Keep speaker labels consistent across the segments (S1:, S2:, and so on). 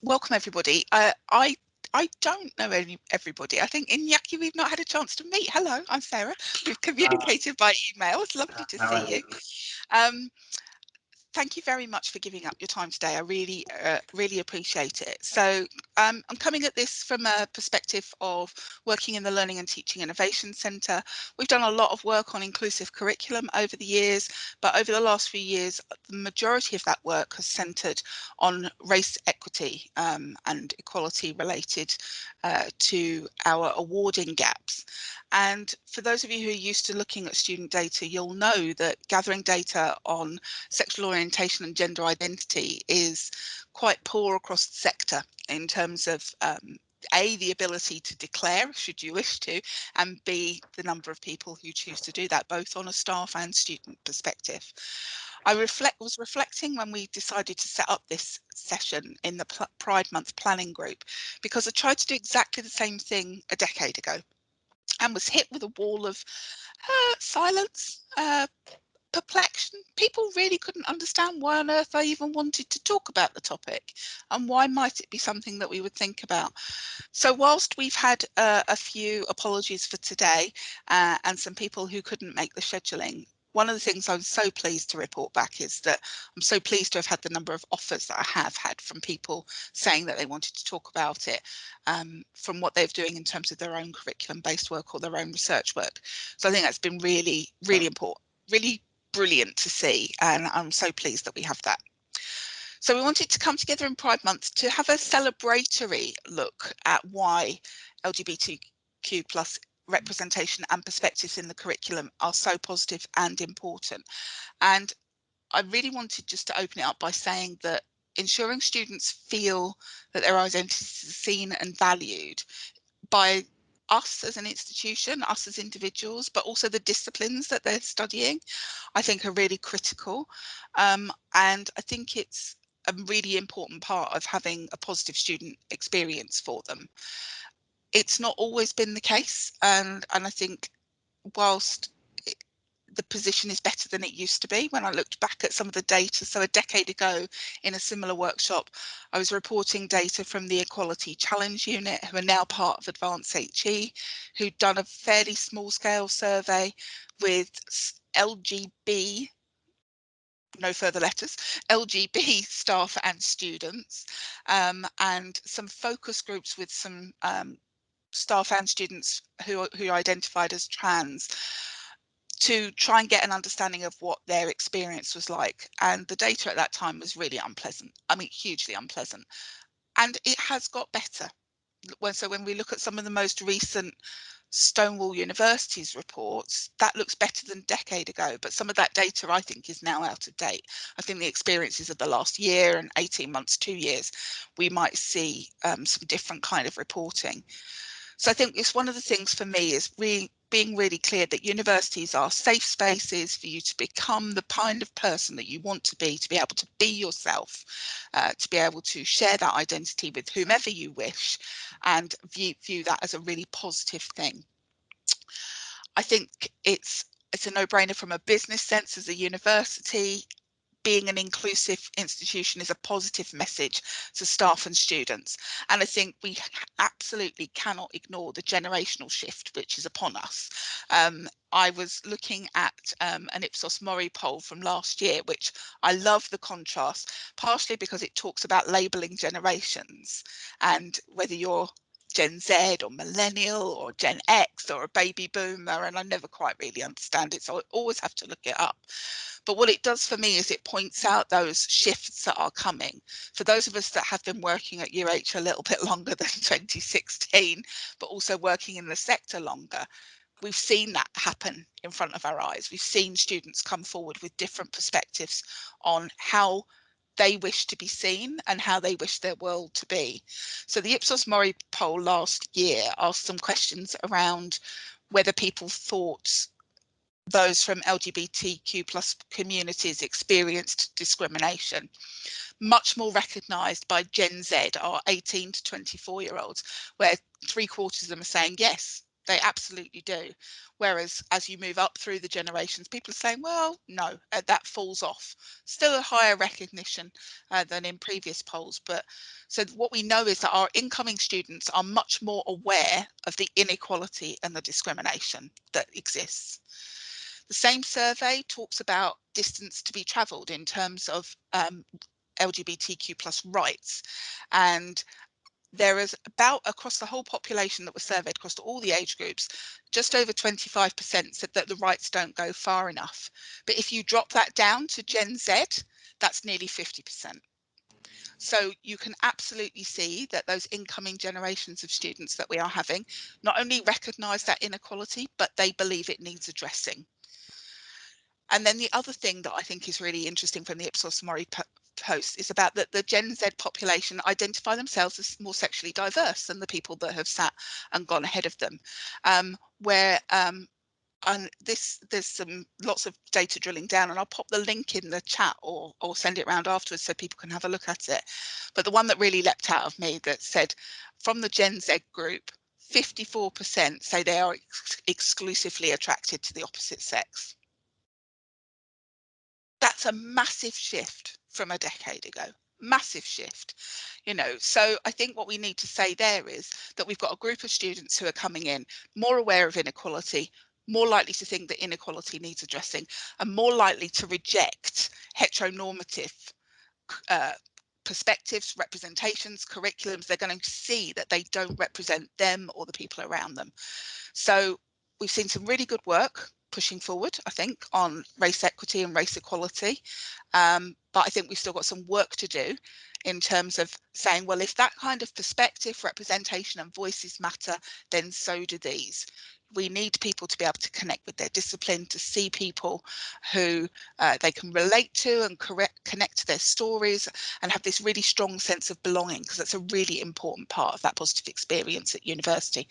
S1: Welcome everybody. I don't know everybody. I think Iñaki we've not had a chance to meet. Hello, I'm Sarah. We've communicated by email. It's lovely to
S2: How
S1: see
S2: are
S1: you.
S2: you?
S1: Um, Thank you very much for giving up your time today. I really appreciate it. So I'm coming at this from a perspective of working in the Learning and Teaching Innovation Centre. We've done a lot of work on inclusive curriculum over the years, but over the last few years, the majority of that work has centred on race equity and equality related to our awarding gaps. And for those of you who are used to looking at student data, you'll know that gathering data on sexual orientation and gender identity is quite poor across the sector in terms of A, the ability to declare, should you wish to, and B, the number of people who choose to do that, both on a staff and student perspective. I was reflecting when we decided to set up this session in the Pride Month planning group, because I tried to do exactly the same thing a decade ago and was hit with a wall of silence, perplexion. People really couldn't understand why on earth I even wanted to talk about the topic and why might it be something that we would think about. So whilst we've had a few apologies for today and some people who couldn't make the scheduling, one of the things I'm so pleased to report back is that I'm so pleased to have had the number of offers that I have had from people saying that they wanted to talk about it from what they're doing in terms of their own curriculum-based work or their own research work. So I think that's been really important, really brilliant to see, and I'm so pleased that we have that. So we wanted to come together in Pride Month to have a celebratory look at why LGBTQ plus representation and perspectives in the curriculum are so positive and important. And I really wanted just to open it up by saying that ensuring students feel that their identities are seen and valued by us as an institution, us as individuals, but also the disciplines that they're studying, I think are really critical. And I think it's a really important part of having a positive student experience for them. It's not always been the case, and I think whilst the position is better than it used to be, when I looked back at some of the data, so a decade ago in a similar workshop, I was reporting data from the Equality Challenge Unit, who are now part of Advanced HE, who'd done a fairly small scale survey with LGB, no further letters, LGB staff and students, and some focus groups with some staff and students who identified as trans, to try and get an understanding of what their experience was like. And the data at that time was really unpleasant. I mean, hugely unpleasant. And it has got better. So when we look at some of the most recent Stonewall University's reports, that looks better than a decade ago, but some of that data I think is now out of date. I think the experiences of the last year and 18 months, 2 years, we might see some different kind of reporting. So I think it's one of the things for me is being really clear that universities are safe spaces for you to become the kind of person that you want to be able to be yourself, to be able to share that identity with whomever you wish, and view that as a really positive thing. I think it's a no-brainer from a business sense as a university. Being an inclusive institution is a positive message to staff and students. And I think we absolutely cannot ignore the generational shift which is upon us. I was looking at an Ipsos Mori poll from last year, which I love the contrast, partially because it talks about labelling generations and whether you're Gen Z or millennial or Gen X or a baby boomer, and I never quite really understand it, so I always have to look it up. But what it does for me is it points out those shifts that are coming. For those of us that have been working at UH a little bit longer than 2016, but also working in the sector longer, we've seen that happen in front of our eyes. We've seen students come forward with different perspectives on how they wish to be seen and how they wish their world to be. So the Ipsos Mori poll last year asked some questions around whether people thought those from LGBTQ plus communities experienced discrimination, much more recognised by Gen Z, our 18 to 24-year-olds, where 3/4 of them are saying yes, They absolutely do. Whereas as you move up through the generations, people are saying, well, no, that falls off. Still a higher recognition than in previous polls. But so what we know is that our incoming students are much more aware of the inequality and the discrimination that exists. The same survey talks about distance to be travelled in terms of LGBTQ plus rights. And there is about, across the whole population that was surveyed, across all the age groups, just over 25% said that the rights don't go far enough. But if you drop that down to Gen Z, that's nearly 50%. So you can absolutely see that those incoming generations of students that we are having not only recognise that inequality, but they believe it needs addressing. And then the other thing that I think is really interesting from the Ipsos Mori post is about that the Gen Z population identify themselves as more sexually diverse than the people that have sat and gone ahead of them, and there's some lots of data drilling down, and I'll pop the link in the chat or send it around afterwards so people can have a look at it. But the one that really leapt out of me that said from the Gen Z group, 54% say they are exclusively attracted to the opposite sex. That's a massive shift from a decade ago. Massive shift, you know. So I think what we need to say there is that we've got a group of students who are coming in more aware of inequality, more likely to think that inequality needs addressing, and more likely to reject heteronormative perspectives, representations, curriculums. They're going to see that they don't represent them or the people around them. So we've seen some really good work pushing forward, I think, on race equity and race equality. But I think we've still got some work to do in terms of saying, well, if that kind of perspective, representation and voices matter, then so do these. We need people to be able to connect with their discipline, to see people who they can relate to and connect to their stories and have this really strong sense of belonging, because that's a really important part of that positive experience at university.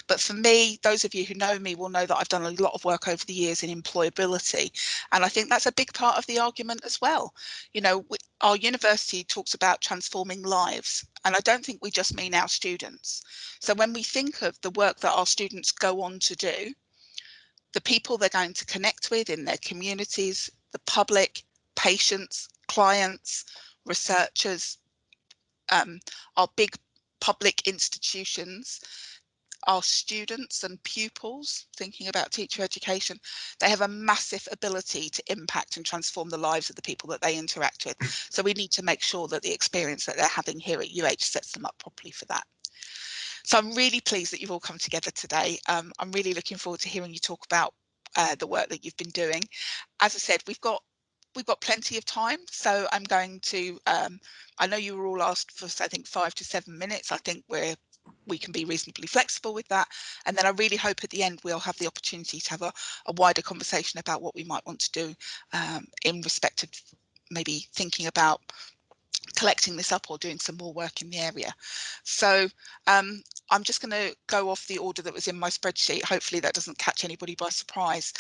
S1: But for me, those of you who know me will know that I've done a lot of work over the years in employability. And I think that's a big part of the argument as well. You know, our university talks about transforming lives, and I don't think we just mean our students. So when we think of the work that our students go on to do, the people they're going to connect with in their communities, the public, patients, clients, researchers, our big public institutions, our students and pupils, thinking about teacher education, they have a massive ability to impact and transform the lives of the people that they interact with. So we need to make sure that the experience that they're having here at UH sets them up properly for that. So I'm really pleased that you've all come together today. I'm really looking forward to hearing you talk about the work that you've been doing. As I said, we've got plenty of time, so I'm going to, I know you were all asked for, I think, 5 to 7 minutes. I think we can be reasonably flexible with that. And then I really hope at the end we'll have the opportunity to have a wider conversation about what we might want to do in respect of maybe thinking about collecting this up or doing some more work in the area. So I'm just going to go off the order that was in my spreadsheet. Hopefully that doesn't catch anybody by surprise,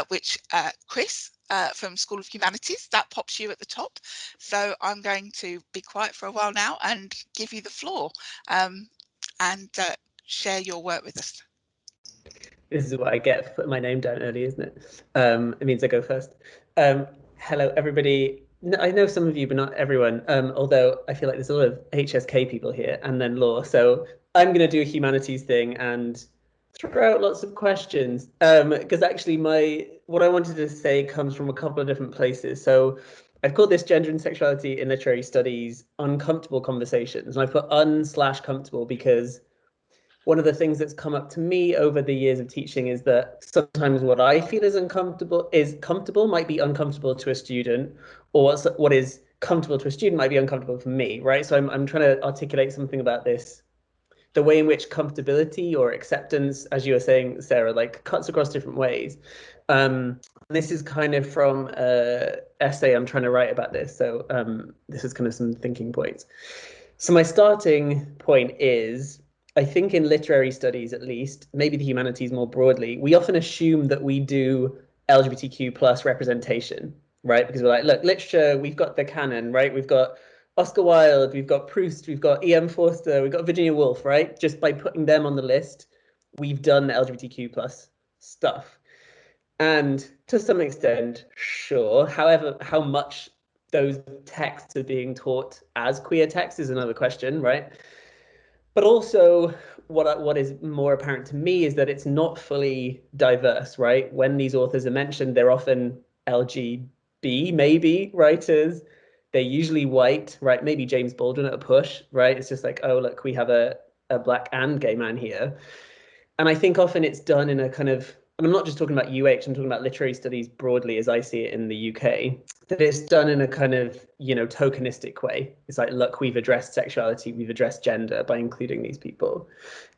S1: which Chris from School of Humanities, that pops you at the top. So I'm going to be quiet for a while now and give you the floor and share your work with us.
S2: This is what I get for putting my name down early, isn't it? It means I go first. Hello, everybody. I know some of you, but not everyone. Although I feel like there's a lot of HSK people here and then law. So I'm going to do a humanities thing and throw out lots of questions. Because actually what I wanted to say comes from a couple of different places. So I've called this Gender and Sexuality in Literary Studies Uncomfortable Conversations. And I put un/comfortable because one of the things that's come up to me over the years of teaching is that sometimes what I feel is comfortable might be uncomfortable to a student, or what is comfortable to a student might be uncomfortable for me, right? So I'm trying to articulate something about this, the way in which comfortability or acceptance, as you were saying, Sarah, like cuts across different ways. This is kind of from an essay I'm trying to write about this. So this is kind of some thinking points. So my starting point is, I think in literary studies, at least, maybe the humanities more broadly, we often assume that we do LGBTQ plus representation, right? Because we're like, look, literature, we've got the canon, right? We've got Oscar Wilde, we've got Proust, we've got E.M. Forster, we've got Virginia Woolf, right? Just by putting them on the list, we've done the LGBTQ plus stuff. And to some extent, sure. However, how much those texts are being taught as queer texts is another question, right? But also, what is more apparent to me is that it's not fully diverse, right? When these authors are mentioned, they're often LGB, maybe, writers. They're usually white, right? Maybe James Baldwin at a push, right? It's just like, oh, look, we have a black and gay man here. And I think often it's done in a kind of, and I'm not just talking about UH, I'm talking about literary studies broadly as I see it in the UK, that it's done in a kind of, tokenistic way. It's like, look, we've addressed sexuality, we've addressed gender by including these people.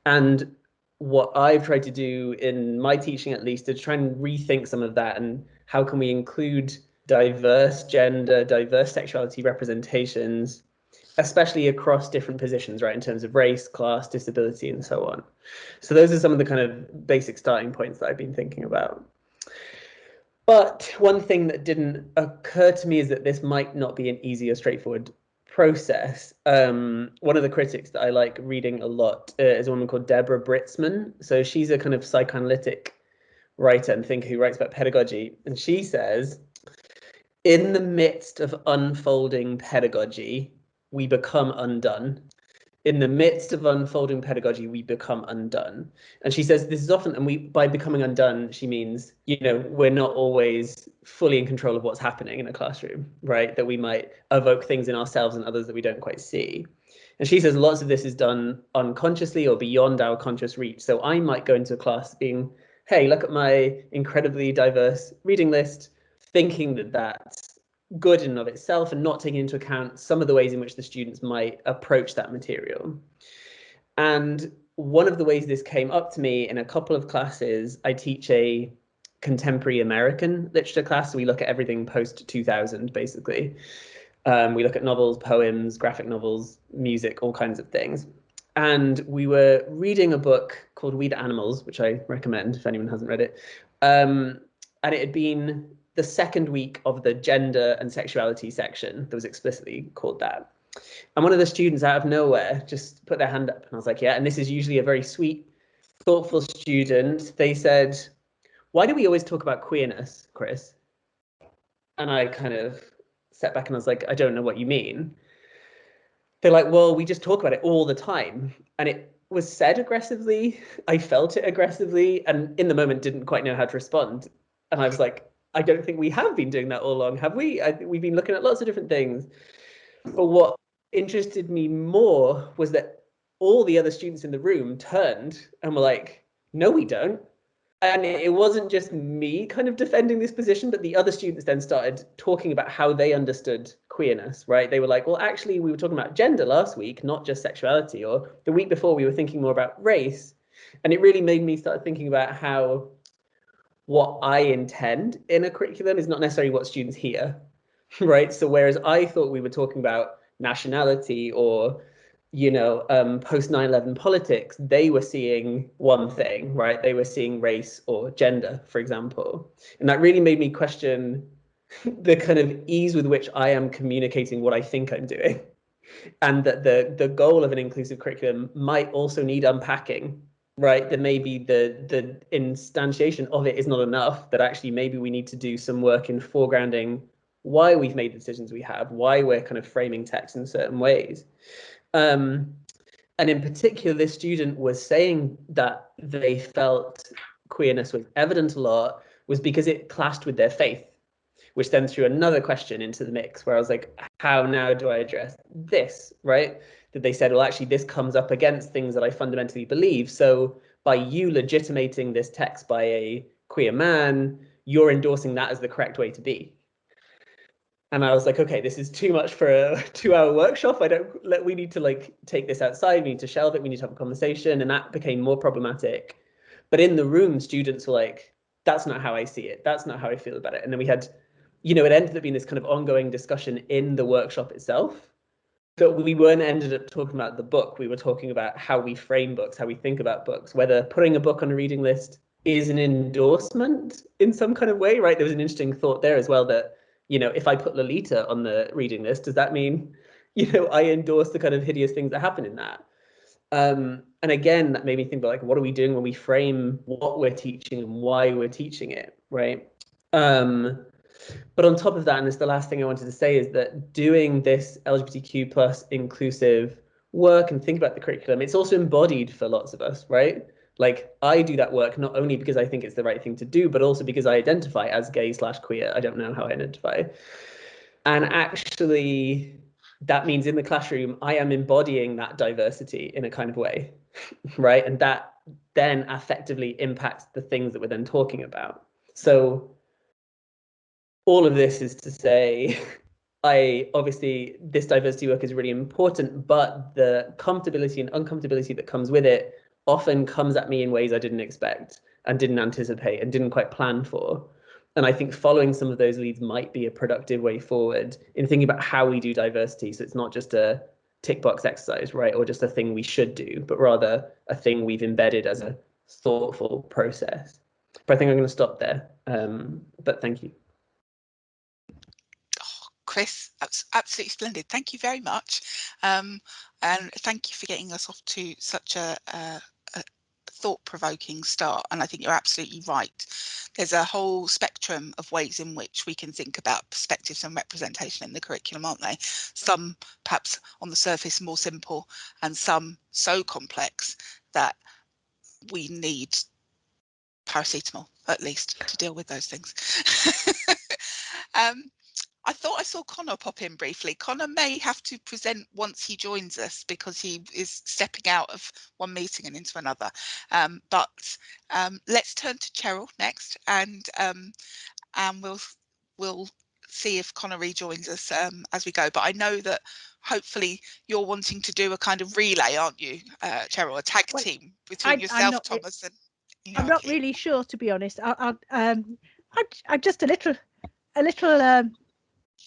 S2: And what I've tried to do in my teaching, at least, is try and rethink some of that and how can we include diverse gender, diverse sexuality representations, especially across different positions, right, in terms of race, class, disability, and so on. So those are some of the kind of basic starting points that I've been thinking about. But one thing that didn't occur to me is that this might not be an easy or straightforward process. One of the critics that I like reading a lot is a woman called Deborah Britzman. So she's a kind of psychoanalytic writer and thinker who writes about pedagogy. And she says, in the midst of unfolding pedagogy, we become undone. In the midst of unfolding pedagogy, we become undone. And she says this is often, and by becoming undone, she means, we're not always fully in control of what's happening in a classroom, right? That we might evoke things in ourselves and others that we don't quite see. And she says lots of this is done unconsciously or beyond our conscious reach. So I might go into a class being, hey, look at my incredibly diverse reading list, thinking that that's good in and of itself and not taking into account some of the ways in which the students might approach that material. And one of the ways this came up to me in a couple of classes, I teach a contemporary American literature class. So we look at everything post 2000, basically. We look at novels, poems, graphic novels, music, all kinds of things. And we were reading a book called We the Animals, which I recommend if anyone hasn't read it. And it had been the second week of the gender and sexuality section that was explicitly called that. And one of the students out of nowhere just put their hand up and I was like, yeah, and this is usually a very sweet, thoughtful student. They said, why do we always talk about queerness, Chris? And I kind of sat back and I was like, I don't know what you mean. They're like, well, we just talk about it all the time. And it was said aggressively. I felt it aggressively and in the moment didn't quite know how to respond. And I was like, I don't think we have been doing that all along, have we? We've been looking at lots of different things. But what interested me more was that all the other students in the room turned and were like, no, we don't. And it wasn't just me kind of defending this position, but the other students then started talking about how they understood queerness, right? They were like, well, actually, we were talking about gender last week, not just sexuality, or the week before we were thinking more about race. And it really made me start thinking about how what I intend in a curriculum is not necessarily what students hear, right? So whereas I thought we were talking about nationality or, post 9/11 politics, they were seeing one thing, right? They were seeing race or gender, for example. And that really made me question the kind of ease with which I am communicating what I think I'm doing. And that the goal of an inclusive curriculum might also need unpacking, right? That maybe the instantiation of it is not enough, that actually maybe we need to do some work in foregrounding why we've made the decisions we have, why we're kind of framing text in certain ways. And in particular, this student was saying that they felt queerness was evident a lot was because it clashed with their faith, which then threw another question into the mix where I was like, how now do I address this, right? That they said, well, actually, this comes up against things that I fundamentally believe. So by you legitimating this text by a queer man, you're endorsing that as the correct way to be. And I was like, okay, this is too much for a 2-hour workshop. We need to take this outside. We need to shelve it. We need to have a conversation. And that became more problematic. But in the room, students were like, that's not how I see it. That's not how I feel about it. And then we had, it ended up being this kind of ongoing discussion in the workshop itself. But we weren't ended up talking about the book. We were talking about how we frame books, how we think about books, whether putting a book on a reading list is an endorsement in some kind of way, right? There was an interesting thought there as well that, if I put Lolita on the reading list, does that mean, I endorse the kind of hideous things that happen in that? And again, that made me think about like, what are we doing when we frame what we're teaching and why we're teaching it, right? But on top of that, and this is the last thing I wanted to say, is that doing this LGBTQ plus inclusive work and think about the curriculum, it's also embodied for lots of us, right? Like I do that work not only because I think it's the right thing to do, but also because I identify as gay / queer. I don't know how I identify. And actually, that means in the classroom, I am embodying that diversity in a kind of way, right? And that then effectively impacts the things that we're then talking about. So all of this is to say, I obviously, this diversity work is really important, but the comfortability and uncomfortability that comes with it often comes at me in ways I didn't expect and didn't anticipate and didn't quite plan for. And I think following some of those leads might be a productive way forward in thinking about how we do diversity. So it's not just a tick box exercise, right? Or just a thing we should do, but rather a thing we've embedded as a thoughtful process. But I think I'm going to stop there. But thank you.
S1: Chris, that's absolutely splendid. Thank you very much. And thank you for getting us off to such a thought-provoking start. And I think you're absolutely right. There's a whole spectrum of ways in which we can think about perspectives and representation in the curriculum, aren't they? Some perhaps on the surface more simple, and some so complex that we need paracetamol at least to deal with those things. I thought I saw Connor pop in briefly. Connor may have to present once he joins us because he is stepping out of one meeting and into another. But let's turn to Cheryl next, and we'll see if Connor rejoins us as we go. But I know that hopefully you're wanting to do a kind of relay, aren't you, Cheryl? A tag team between yourself, Thomas, and Iñaki.
S3: I'm not really sure, to be honest. I'm just a little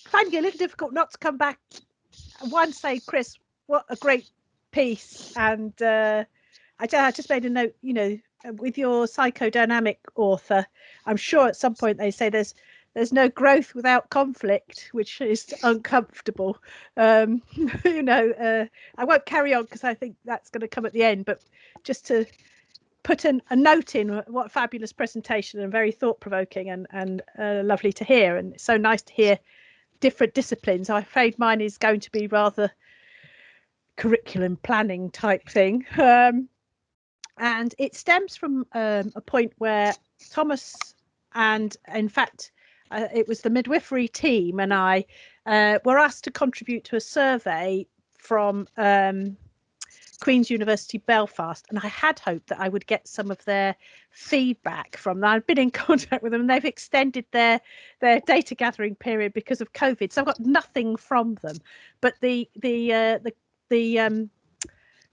S3: finding it a little difficult not to come back and say, Chris, what a great piece. And I just made a note, you know, with your psychodynamic author, I'm sure at some point they say there's no growth without conflict, which is uncomfortable. You know, I won't carry on because I think that's going to come at the end, but just to put a note in, what a fabulous presentation and very thought-provoking and lovely to hear. And it's so nice to hear different disciplines. I'm afraid mine is going to be rather curriculum planning type thing. And it stems from a point where Thomas and, in fact, it was the midwifery team and I were asked to contribute to a survey from Queen's University Belfast, and I had hoped that I would get some of their feedback from them. I've been in contact with them and they've extended their data gathering period because of COVID, so I've got nothing from them. But the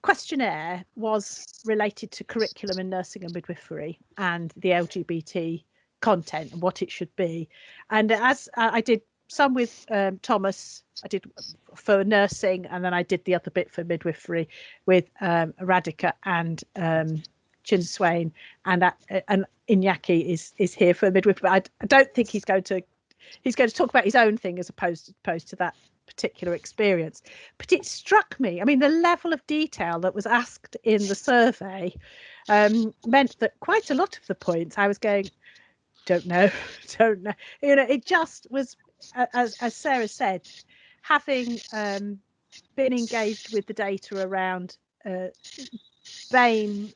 S3: questionnaire was related to curriculum in nursing and midwifery and the LGBT content and what it should be. And as I did some with Thomas, I did for nursing, and then I did the other bit for midwifery with Radhika and Chinswain, and Iñaki is here for midwifery. But I don't think he's going to talk about his own thing as opposed to that particular experience. But it struck me, I mean, the level of detail that was asked in the survey meant that quite a lot of the points I was going, don't know. You know, it just was, as Sarah said, having been engaged with the data around BAME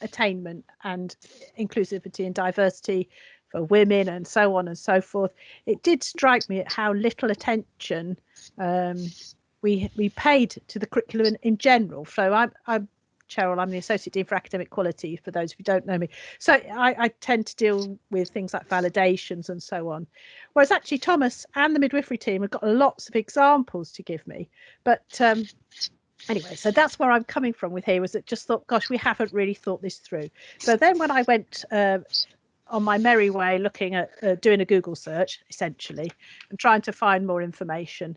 S3: attainment and inclusivity and diversity for women and so on and so forth, it did strike me at how little attention we paid to the curriculum in general. So I'm Cheryl, I'm the Associate Dean for Academic Quality, for those who don't know me. So I tend to deal with things like validations and so on. Whereas actually Thomas and the midwifery team have got lots of examples to give me. But anyway, so that's where I'm coming from with here, was that just thought, gosh, we haven't really thought this through. So then when I went on my merry way looking at doing a Google search, essentially, and trying to find more information,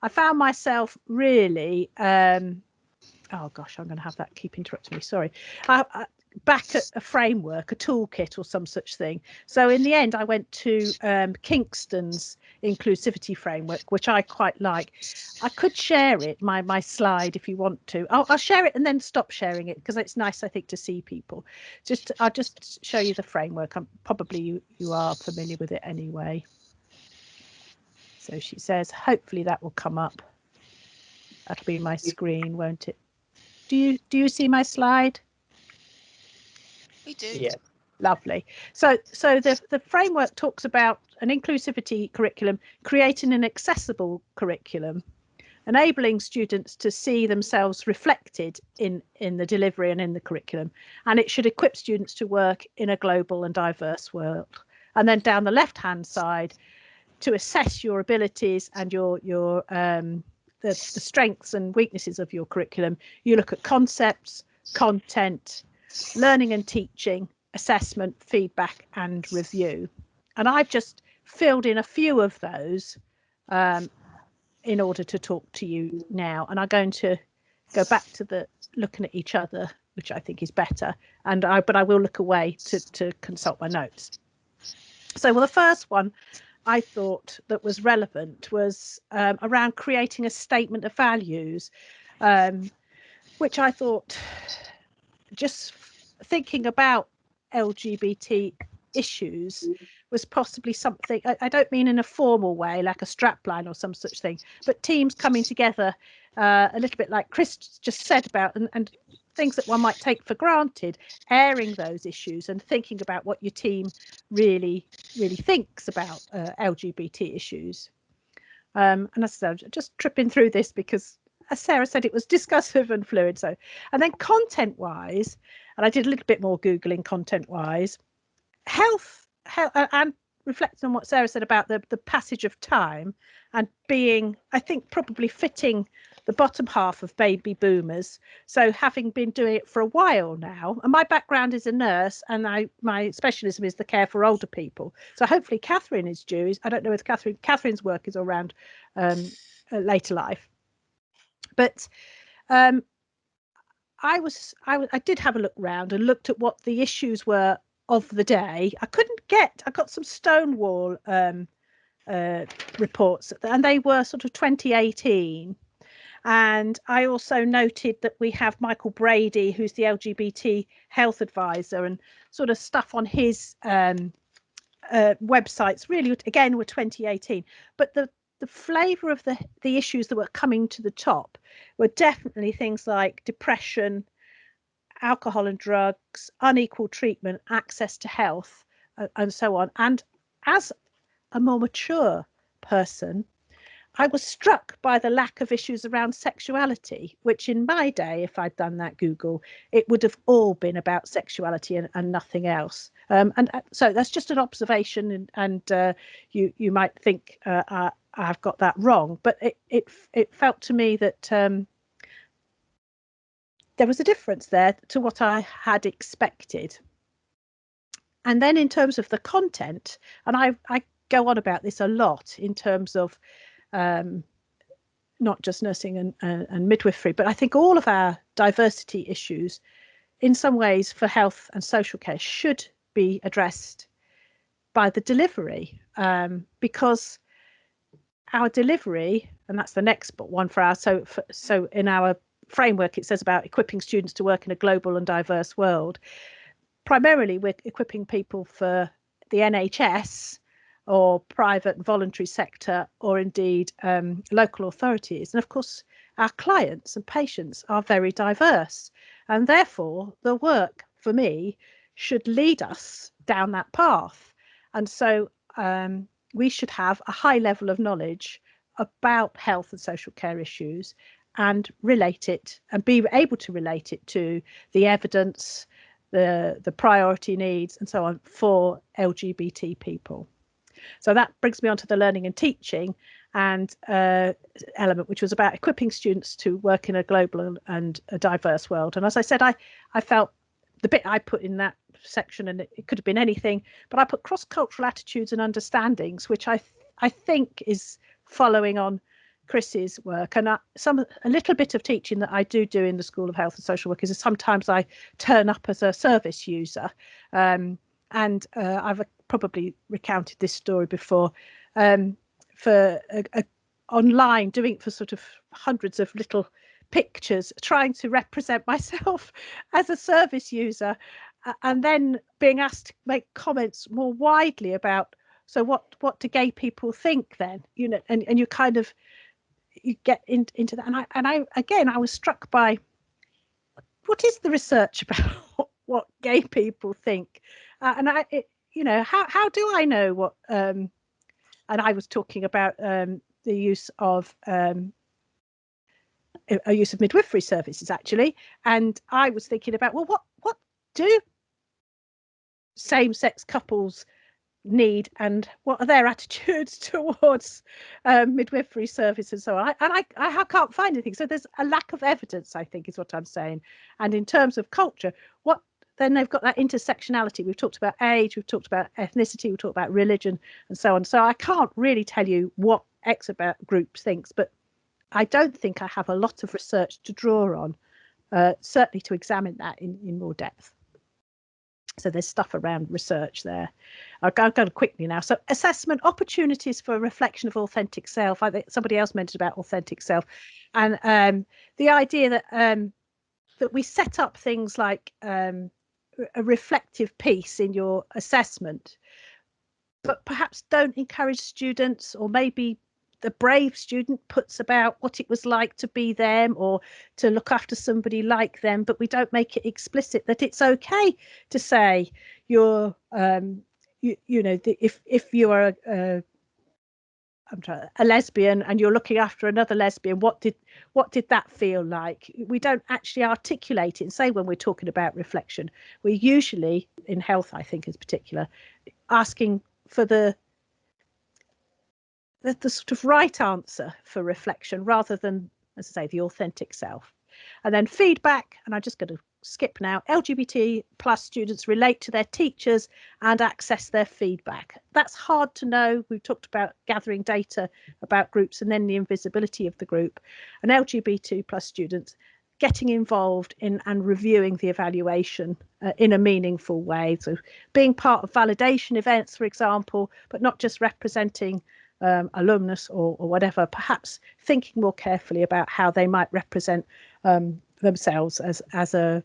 S3: I found myself really... oh gosh, I'm going to have that keep interrupting me. Sorry. back at a framework, a toolkit or some such thing. So in the end, I went to Kingston's inclusivity framework, which I quite like. I could share it, my slide, if you want to. I'll share it and then stop sharing it, because it's nice, I think, to see people. I'll just show you the framework. Probably you are familiar with it anyway. So she says, hopefully that will come up. That'll be my screen, won't it? Do you see my slide?
S1: We do.
S2: Yeah.
S3: Lovely. So the framework talks about an inclusivity curriculum, creating an accessible curriculum, enabling students to see themselves reflected in the delivery and in the curriculum, and it should equip students to work in a global and diverse world. And then down the left hand side, to assess your abilities and the strengths and weaknesses of your curriculum, you look at concepts, content, learning and teaching, assessment, feedback and review. And I've just filled in a few of those in order to talk to you now. And I'm going to go back to the looking at each other, which I think is better. But I will look away to consult my notes. So, well, the first one I thought that was relevant was around creating a statement of values, which I thought, just thinking about LGBT issues, was possibly something, I don't mean in a formal way like a strapline or some such thing, but teams coming together a little bit like Chris just said about, and things that one might take for granted, airing those issues and thinking about what your team really thinks about LGBT issues. And as I said, just tripping through this because, as Sarah said, it was discursive and fluid. So, and then content wise, and I did a little bit more Googling content wise, health and reflecting on what Sarah said about the passage of time and being, I think, probably fitting the bottom half of baby boomers. So having been doing it for a while now, and my background is a nurse, and my specialism is the care for older people. So hopefully Catherine is due. I don't know if Catherine's work is around later life, but I did have a look around and looked at what the issues were of the day. I got some Stonewall reports, and they were sort of 2018. And I also noted that we have Michael Brady, who's the LGBT health advisor, and sort of stuff on his websites really, again, were 2018. But the flavour of the issues that were coming to the top were definitely things like depression, alcohol and drugs, unequal treatment, access to health, and so on. And as a more mature person, I was struck by the lack of issues around sexuality, which in my day, if I'd done that Google, it would have all been about sexuality and nothing else. And so that's just an observation, and you might think I've got that wrong, but it felt to me that there was a difference there to what I had expected. And then in terms of the content, and I go on about this a lot in terms of not just nursing and midwifery, but I think all of our diversity issues, in some ways, for health and social care, should be addressed by the delivery, because our delivery, and that's the next one for our, so in our framework, it says about equipping students to work in a global and diverse world. Primarily, we're equipping people for the NHS or private and voluntary sector, or indeed local authorities. And of course, our clients and patients are very diverse. And therefore, the work for me should lead us down that path. And so we should have a high level of knowledge about health and social care issues, and relate it and be able to relate it to the evidence, the priority needs and so on for LGBT people. So that brings me on to the learning and teaching and element, which was about equipping students to work in a global and a diverse world. And as I said, I felt the bit I put in that section, and it could have been anything, but I put cross-cultural attitudes and understandings, which I think is following on Chris's work, and a little bit of teaching that I do in the School of Health and Social Work is sometimes I turn up as a service user, and I've probably recounted this story before, for online, doing it for sort of hundreds of little pictures, trying to represent myself as a service user, and then being asked to make comments more widely about, so what do gay people think then, you know, and you kind of, you get into that, and I was struck by, what is the research about what gay people think, you know, how do I know what, and I was talking about the use of a use of midwifery services, actually, and I was thinking about, well, what do same-sex couples need, and what are their attitudes towards midwifery service and so on. I can't find anything. So there's a lack of evidence, I think, is what I'm saying. And in terms of culture, then they've got that intersectionality. We've talked about age, we've talked about ethnicity, we've talked about religion and so on. So I can't really tell you what X about groups thinks, but I don't think I have a lot of research to draw on, certainly to examine that in more depth. So there's stuff around research there. I'll go quickly now. So assessment opportunities for reflection of authentic self. I think somebody else mentioned about authentic self, and the idea that that we set up things like a reflective piece in your assessment, but perhaps don't encourage students, or maybe the brave student puts about what it was like to be them or to look after somebody like them, but we don't make it explicit that it's okay to say you're, you know, if you are a lesbian and you're looking after another lesbian, what did that feel like? We don't actually articulate it and say when we're talking about reflection. We're usually, in health, I think, in particular, asking for the sort of right answer for reflection rather than, as I say, the authentic self. And then feedback, and I'm just going to skip now. LGBT plus students relate to their teachers and access their feedback. That's hard to know. We've talked about gathering data about groups and then the invisibility of the group. And LGBT plus students getting involved in and reviewing the evaluation in a meaningful way. So being part of validation events, for example, but not just representing alumnus or whatever, perhaps thinking more carefully about how they might represent themselves as a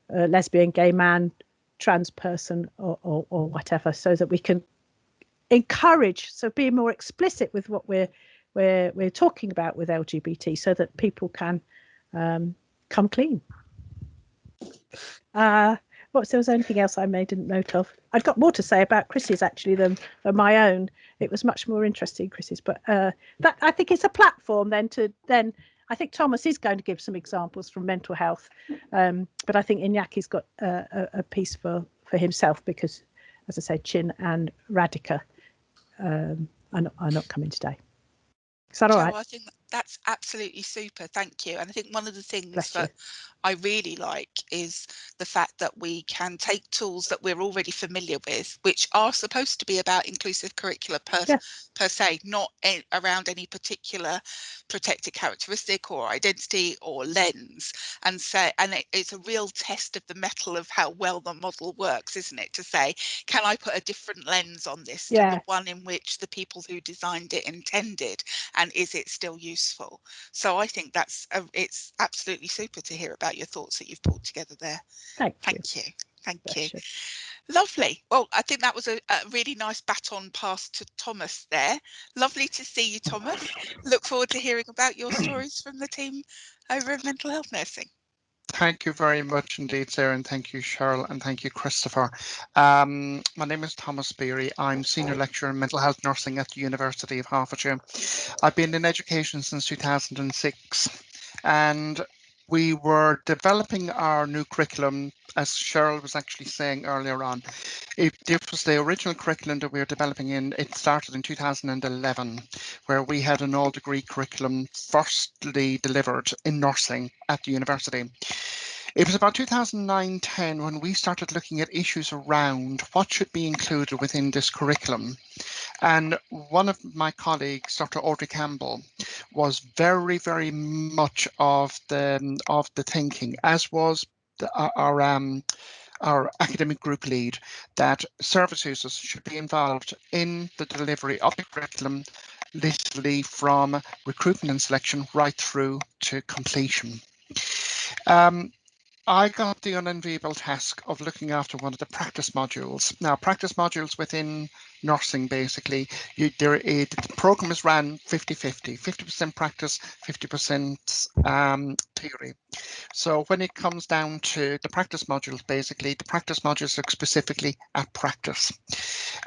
S3: lesbian, gay man, trans person, or whatever, so that we can encourage, so be more explicit with what we're talking about with LGBT, so that people can come clean. There was anything else I made a note of? I've got more to say about Chris's actually than my own. It was much more interesting, Chris's, but that, I think, it's a platform then I think Thomas is going to give some examples from mental health, but I think Inyaki's got a piece for himself, because, as I say, Chin and Radhika are not coming today. Is that all right?
S1: I think that's absolutely super. Thank you. And I think one of the things
S3: Bless
S1: that
S3: you.
S1: I really like is the fact that we can take tools that we're already familiar with, which are supposed to be about inclusive curricula per se, not around any particular protected characteristic or identity or lens, and say, and it's a real test of the mettle of how well the model works, isn't it? To say, can I put a different lens on this to the one in which the people who designed it intended, and is it still useful? So I think it's absolutely super to hear about your thoughts that you've pulled together there. Thank you. Lovely. Well, I think that was a really nice baton pass to Thomas there. Lovely to see you, Thomas. Look forward to hearing about your stories from the team over at Mental Health Nursing.
S4: Thank you very much indeed, Sarah, and thank you, Cheryl, and thank you, Christopher. My name is Thomas Beery. I'm Senior Lecturer in Mental Health Nursing at the University of Hertfordshire. I've been in education since 2006, and we were developing our new curriculum, as Cheryl was actually saying earlier on. This was the original curriculum that we were developing it started in 2011, where we had an all-degree curriculum firstly delivered in nursing at the university. It was about 2009-10 when we started looking at issues around what should be included within this curriculum. And one of my colleagues, Dr. Audrey Campbell, was very, very much of the thinking, as was our academic group lead, that service users should be involved in the delivery of the curriculum, literally from recruitment and selection right through to completion. I got the unenviable task of looking after one of the practice modules. Now, practice modules within nursing, basically, the program is ran 50-50, 50% practice, 50% theory. So when it comes down to the practice modules, basically, the practice modules look specifically at practice.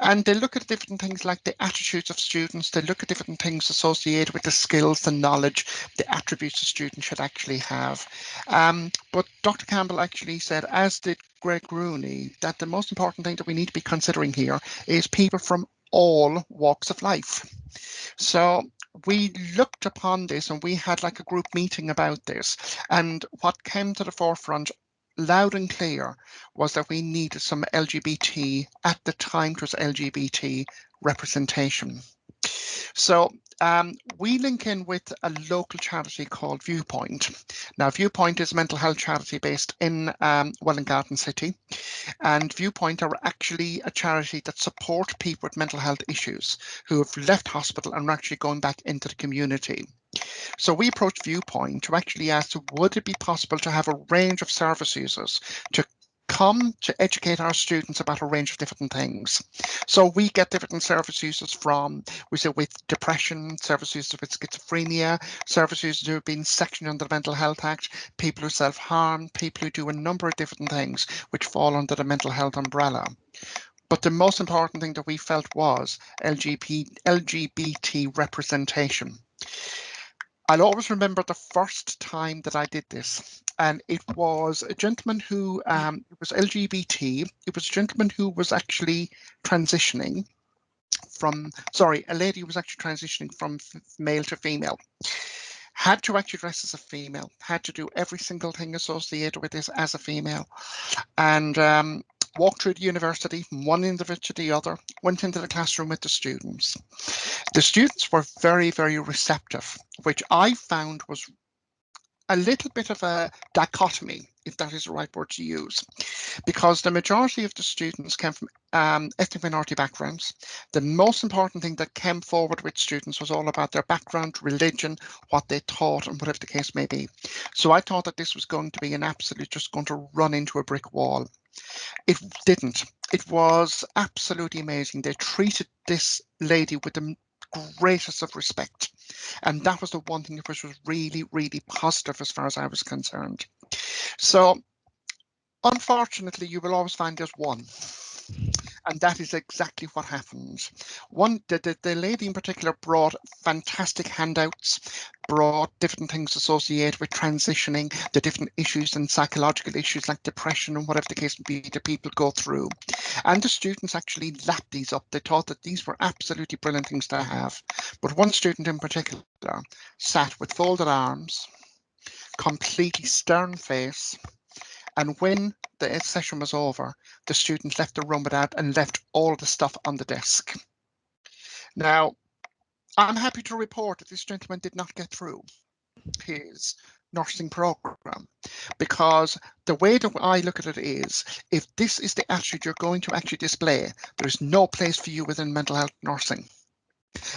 S4: And they look at different things like the attitudes of students. They look at different things associated with the skills, the knowledge, the attributes a student should actually have. But Dr. Campbell actually said, as did Greg Rooney, that the most important thing that we need to be considering here is people from all walks of life. So we looked upon this and we had like a group meeting about this. And what came to the forefront loud and clear was that we needed some LGBT, at the time it was LGBT representation. So we link in with a local charity called Viewpoint. Now, Viewpoint is a mental health charity based in Welwyn Garden City, and Viewpoint are actually a charity that support people with mental health issues who have left hospital and are actually going back into the community. So we approached Viewpoint to actually ask, would it be possible to have a range of service users to come to educate our students about a range of different things. So we get different service users from, we say, with depression, service users with schizophrenia, service users who have been sectioned under the Mental Health Act, people who self-harm, people who do a number of different things which fall under the mental health umbrella. But the most important thing that we felt was LGBT representation. I'll always remember the first time that I did this, and it was a gentleman who it was LGBT. It was a gentleman who was actually transitioning from, sorry, a lady who was actually transitioning from male to female. Had to actually dress as a female, had to do every single thing associated with this as a female, and walked through the university from one individual to the other, went into the classroom with the students. The students were very, very receptive, which I found was a little bit of a dichotomy, if that is the right word to use, because the majority of the students came from ethnic minority backgrounds. The most important thing that came forward with students was all about their background, religion, what they taught, and whatever the case may be. So I thought that this was going to be an absolute, just going to run into a brick wall. It didn't. It was absolutely amazing. They treated this lady with the greatest of respect. And that was the one thing which was really, really positive as far as I was concerned. So unfortunately, you will always find there's one. And that is exactly what happens. The lady in particular brought fantastic handouts, brought different things associated with transitioning, the different issues and psychological issues like depression and whatever the case may be that people go through. And the students actually lapped these up. They thought that these were absolutely brilliant things to have. But one student in particular sat with folded arms, completely stern face, and when the session was over, the students left the room without and left all the stuff on the desk. Now, I'm happy to report that this gentleman did not get through his nursing program, because the way that I look at it is, if this is the attitude you're going to actually display, there is no place for you within mental health nursing.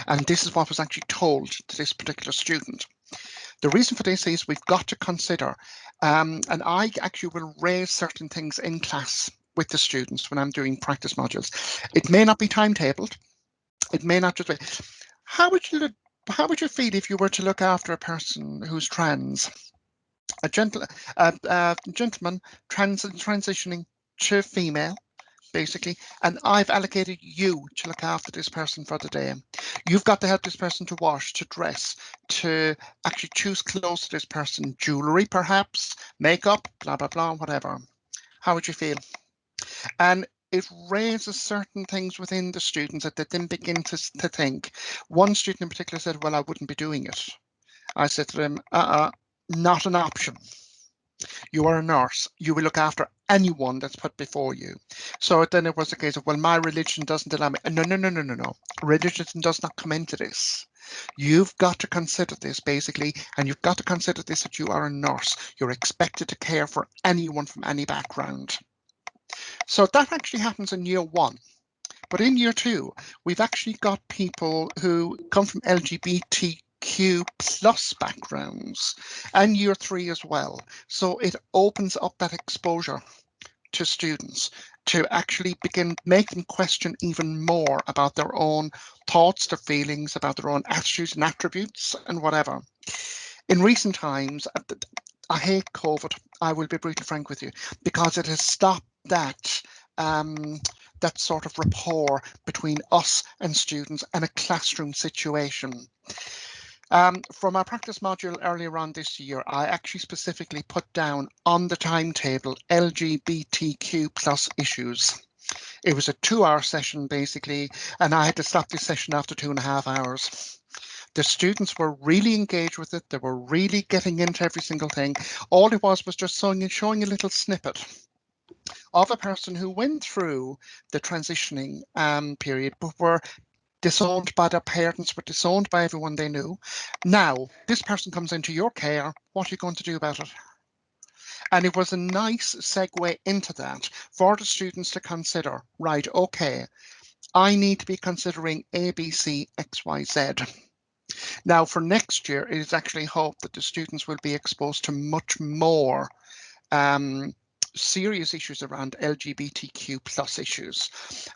S4: And this is what was actually told to this particular student. The reason for this is we've got to consider, and I actually will raise certain things in class with the students when I'm doing practice modules. It may not be timetabled. It may not just be. How would you feel if you were to look after a person who's trans, a gentleman transitioning to female, basically, and I've allocated you to look after this person for the day. You've got to help this person to wash, to dress, to actually choose clothes to this person, jewelry perhaps, makeup, blah, blah, blah, whatever. How would you feel? And it raises certain things within the students that they then begin to think. One student in particular said, well, I wouldn't be doing it. I said to them, not an option. You are a nurse. You will look after anyone that's put before you. So then it was a case of, well, my religion doesn't allow me. No, no, no, no, no, no. Religion does not come into this. You've got to consider this basically, and you've got to consider this that you are a nurse. You're expected to care for anyone from any background. So that actually happens in year 1. But in year 2, we've actually got people who come from LGBTQ plus backgrounds, and year 3 as well. So it opens up that exposure to students to actually begin make them question even more about their own thoughts, their feelings, about their own attitudes and attributes and whatever. In recent times, I hate COVID. I will be brutally frank with you, because it has stopped that that sort of rapport between us and students and a classroom situation. From our practice module earlier on this year, I actually specifically put down on the timetable LGBTQ plus issues. It was a 2-hour session basically, and I had to stop this session after 2.5 hours. The students were really engaged with it. They were really getting into every single thing. All it was just showing a little snippet of a person who went through the transitioning period, but were disowned by their parents, were disowned by everyone they knew. Now, this person comes into your care. What are you going to do about it? And it was a nice segue into that for the students to consider, right, okay, I need to be considering A, B, C, X, Y, Z. Now, for next year, it is actually hoped that the students will be exposed to much more serious issues around LGBTQ plus issues,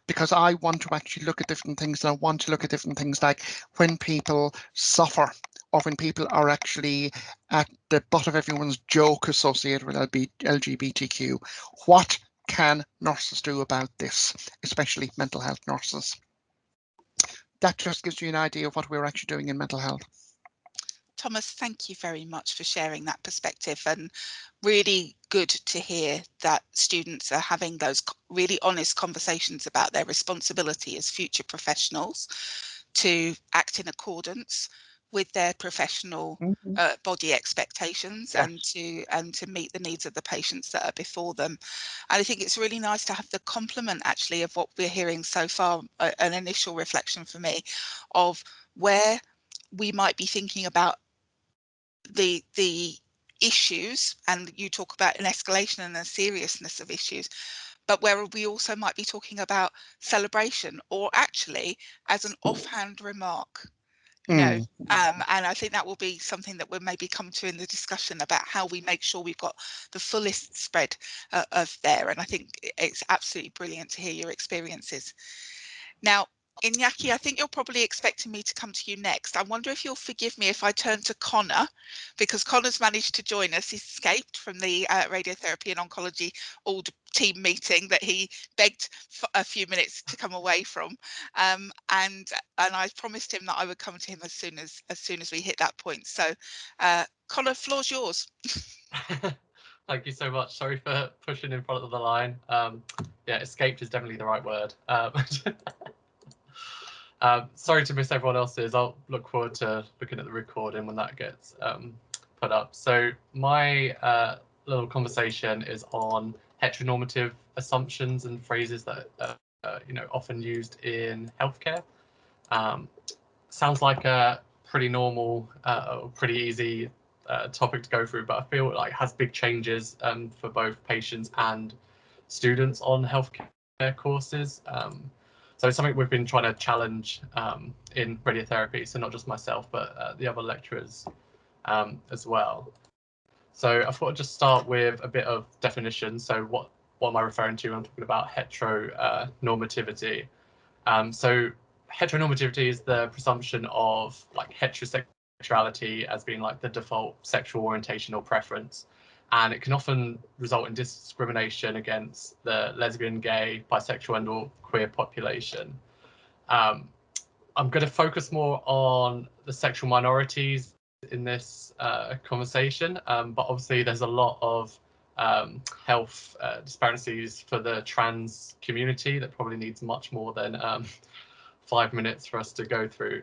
S4: because I want to actually look at different things, and I want to look at different things like when people suffer, or when people are actually at the butt of everyone's joke associated with LGBTQ. What can nurses do about this, especially mental health nurses? That just gives you an idea of what we're actually doing in mental health.
S1: Thomas, thank you very much for sharing that perspective, and really good to hear that students are having those really honest conversations about their responsibility as future professionals to act in accordance with their professional body expectations,
S2: Yeah.
S1: and to meet the needs of the patients that are before them. And I think it's really nice to have the complement actually of what we're hearing so far, an initial reflection for me of where we might be thinking about the issues, and you talk about an escalation and a seriousness of issues, but where we also might be talking about celebration, or actually as an offhand remark, you know. And I think that will be something that we'll maybe come to in the discussion about how we make sure we've got the fullest spread of there. And I think it's absolutely brilliant to hear your experiences. Now, Iñaki, I think you're probably expecting me to come to you next. I wonder if you'll forgive me if I turn to Connor, because Connor's managed to join us. He's escaped from the radiotherapy and oncology all team meeting that he begged for a few minutes to come away from, and I promised him that I would come to him as soon as we hit that point. So, Connor, floor's yours.
S5: Thank you so much. Sorry for pushing in front of the line. Yeah, escaped is definitely the right word. Sorry to miss everyone else's. I'll look forward to looking at the recording when that gets put up. So my little conversation is on heteronormative assumptions and phrases that often used in healthcare. Sounds like a pretty normal, pretty easy topic to go through, but I feel like it has big changes for both patients and students on healthcare courses. So it's something we've been trying to challenge in radiotherapy, so not just myself, but the other lecturers as well. So I thought I'd just start with a bit of definition. So what am I referring to when I'm talking about heteronormativity? So heteronormativity is the presumption of like heterosexuality as being like the default sexual orientation or preference. And it can often result in discrimination against the lesbian, gay, bisexual, and or queer population. I'm going to focus more on the sexual minorities in this conversation, but obviously there's a lot of health disparities for the trans community that probably needs much more than 5 minutes for us to go through.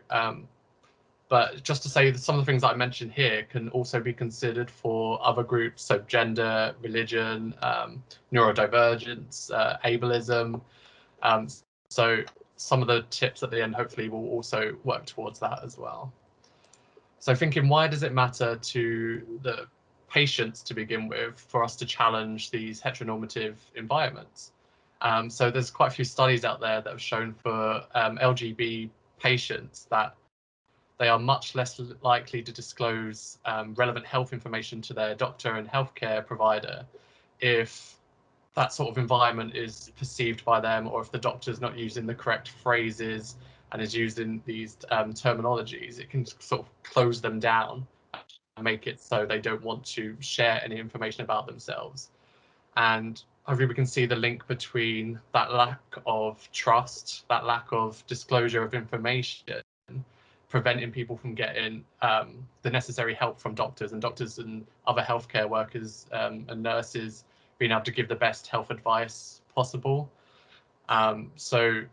S5: But just to say that some of the things that I mentioned here can also be considered for other groups, so gender, religion, neurodivergence, ableism. So some of the tips at the end hopefully will also work towards that as well. So thinking, why does it matter to the patients to begin with for us to challenge these heteronormative environments? So there's quite a few studies out there that have shown for LGB patients that they are much less likely to disclose relevant health information to their doctor and healthcare provider if that sort of environment is perceived by them, or if the doctor's not using the correct phrases and is using these terminologies. It can sort of close them down and make it so they don't want to share any information about themselves. And hopefully we can see the link between that lack of trust, that lack of disclosure of information, preventing people from getting the necessary help from doctors and other healthcare workers and nurses being able to give the best health advice possible. So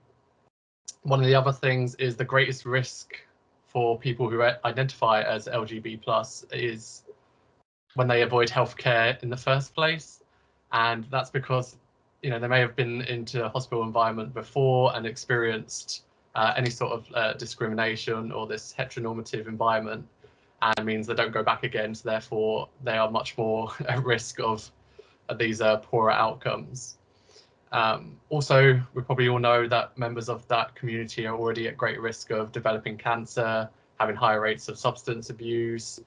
S5: one of the other things is the greatest risk for people who identify as LGBT+ is when they avoid healthcare in the first place. And that's because, you know, they may have been into a hospital environment before and experienced any sort of discrimination or this heteronormative environment, and means they don't go back again. So therefore, they are much more at risk of these poorer outcomes. Also, we probably all know that members of that community are already at great risk of developing cancer, having higher rates of substance abuse,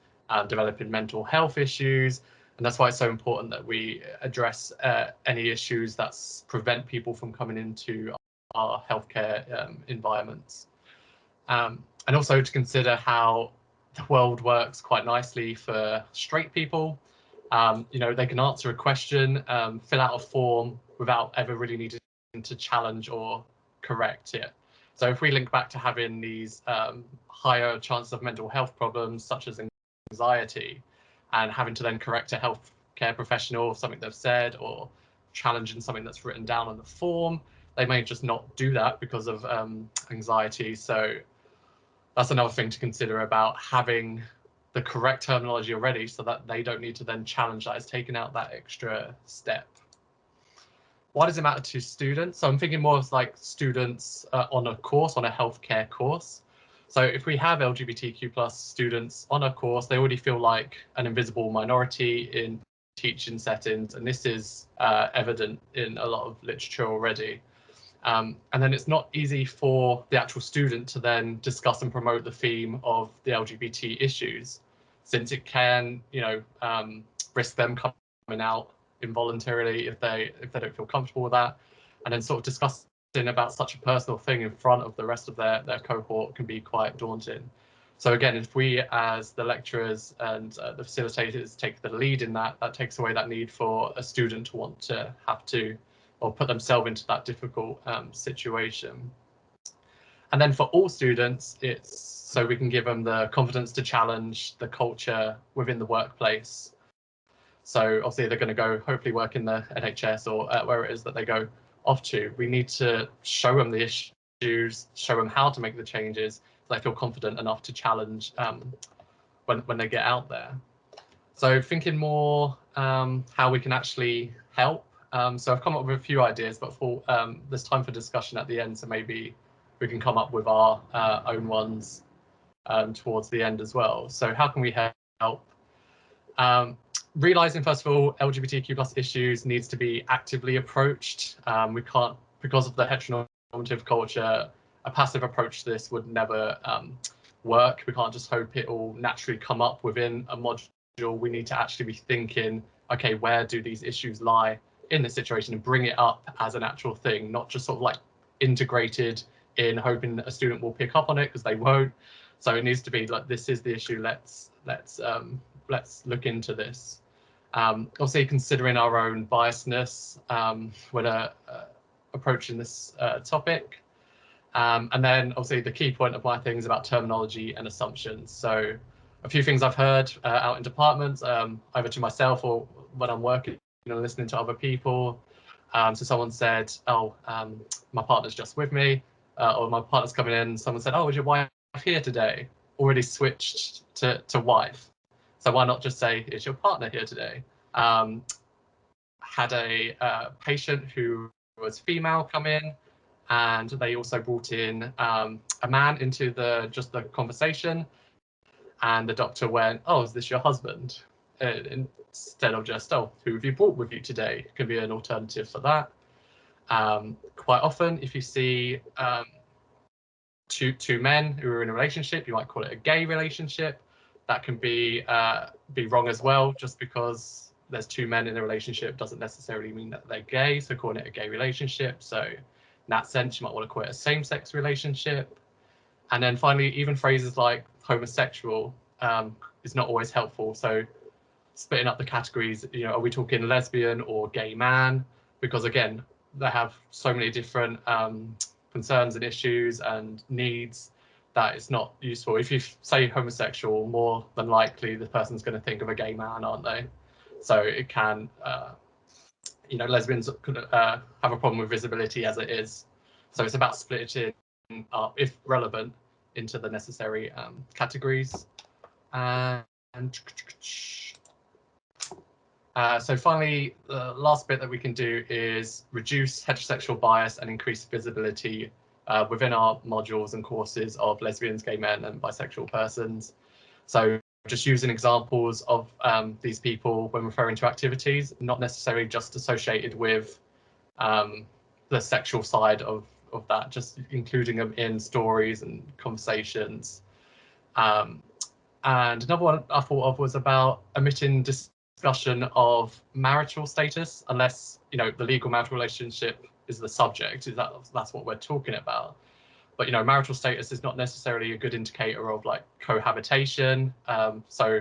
S5: developing mental health issues. And that's why it's so important that we address any issues that prevent people from coming into our healthcare environments. And also to consider how the world works quite nicely for straight people. You know, they can answer a question, fill out a form without ever really needing to challenge or correct it. So if we link back to having these higher chances of mental health problems such as anxiety, and having to then correct a healthcare professional of something they've said or challenging something that's written down on the form, they may just not do that because of anxiety. So that's another thing to consider about having the correct terminology already so that they don't need to then challenge that. It's taking out that extra step. Why does it matter to students? So I'm thinking more of like students on a course, on a healthcare course. So if we have LGBTQ+ students on a course, they already feel like an invisible minority in teaching settings, and this is evident in a lot of literature already. And then it's not easy for the actual student to then discuss and promote the theme of the LGBT issues, since it can, you know, risk them coming out involuntarily if they don't feel comfortable with that, and then sort of discussing about such a personal thing in front of the rest of their cohort can be quite daunting. So again, if we as the lecturers and the facilitators take the lead in that, that takes away that need for a student to want to have to or put themselves into that difficult situation. And then for all students, it's so we can give them the confidence to challenge the culture within the workplace. So obviously they're going to go hopefully work in the NHS or where it is that they go off to. We need to show them the issues, show them how to make the changes, so they feel confident enough to challenge when they get out there. So thinking more how we can actually help. So I've come up with a few ideas, but for there's time for discussion at the end, so maybe we can come up with our own ones towards the end as well. So how can we help? Realising, first of all, LGBTQ+ issues needs to be actively approached. We can't, because of the heteronormative culture, a passive approach to this would never work. We can't just hope it will naturally come up within a module. We need to actually be thinking, okay, where do these issues lie in this situation, and bring it up as an actual thing, not just sort of like integrated in hoping a student will pick up on it, because they won't. So it needs to be like, this is the issue, let's look into this. Obviously considering our own biasness when approaching this topic. And then obviously the key point of my thing is about terminology and assumptions. So a few things I've heard out in departments, either to myself or when I'm working, you know, listening to other people. So someone said, oh, my partner's just with me, or my partner's coming in. Someone said, oh, is your wife here today? already switched to wife. So why not just say, is your partner here today? Had a patient who was female come in, and they also brought in a man into the conversation, and the doctor went, oh, is this your husband? Instead of just, oh, who have you brought with you today? Could be an alternative for that. Quite often, if you see two men who are in a relationship, you might call it a gay relationship. That can be wrong as well. Just because there's two men in a relationship doesn't necessarily mean that they're gay. So calling it a gay relationship. So in that sense, you might want to call it a same-sex relationship. And then finally, even phrases like homosexual is not always helpful. So splitting up the categories, you know, are we talking lesbian or gay man? Because again, they have so many different concerns and issues and needs that it's not useful. If you say homosexual, more than likely the person's going to think of a gay man, aren't they? So it can, you know, lesbians could have a problem with visibility as it is. So it's about splitting up, if relevant, into the necessary categories. So finally, the last bit that we can do is reduce heterosexual bias and increase visibility within our modules and courses of lesbians, gay men and bisexual persons. So just using examples of these people when referring to activities, not necessarily just associated with the sexual side of that, just including them in stories and conversations. And another one I thought of was about omitting discussion of marital status, unless, you know, the legal marital relationship is the subject. That's what we're talking about. But, you know, marital status is not necessarily a good indicator of like cohabitation. So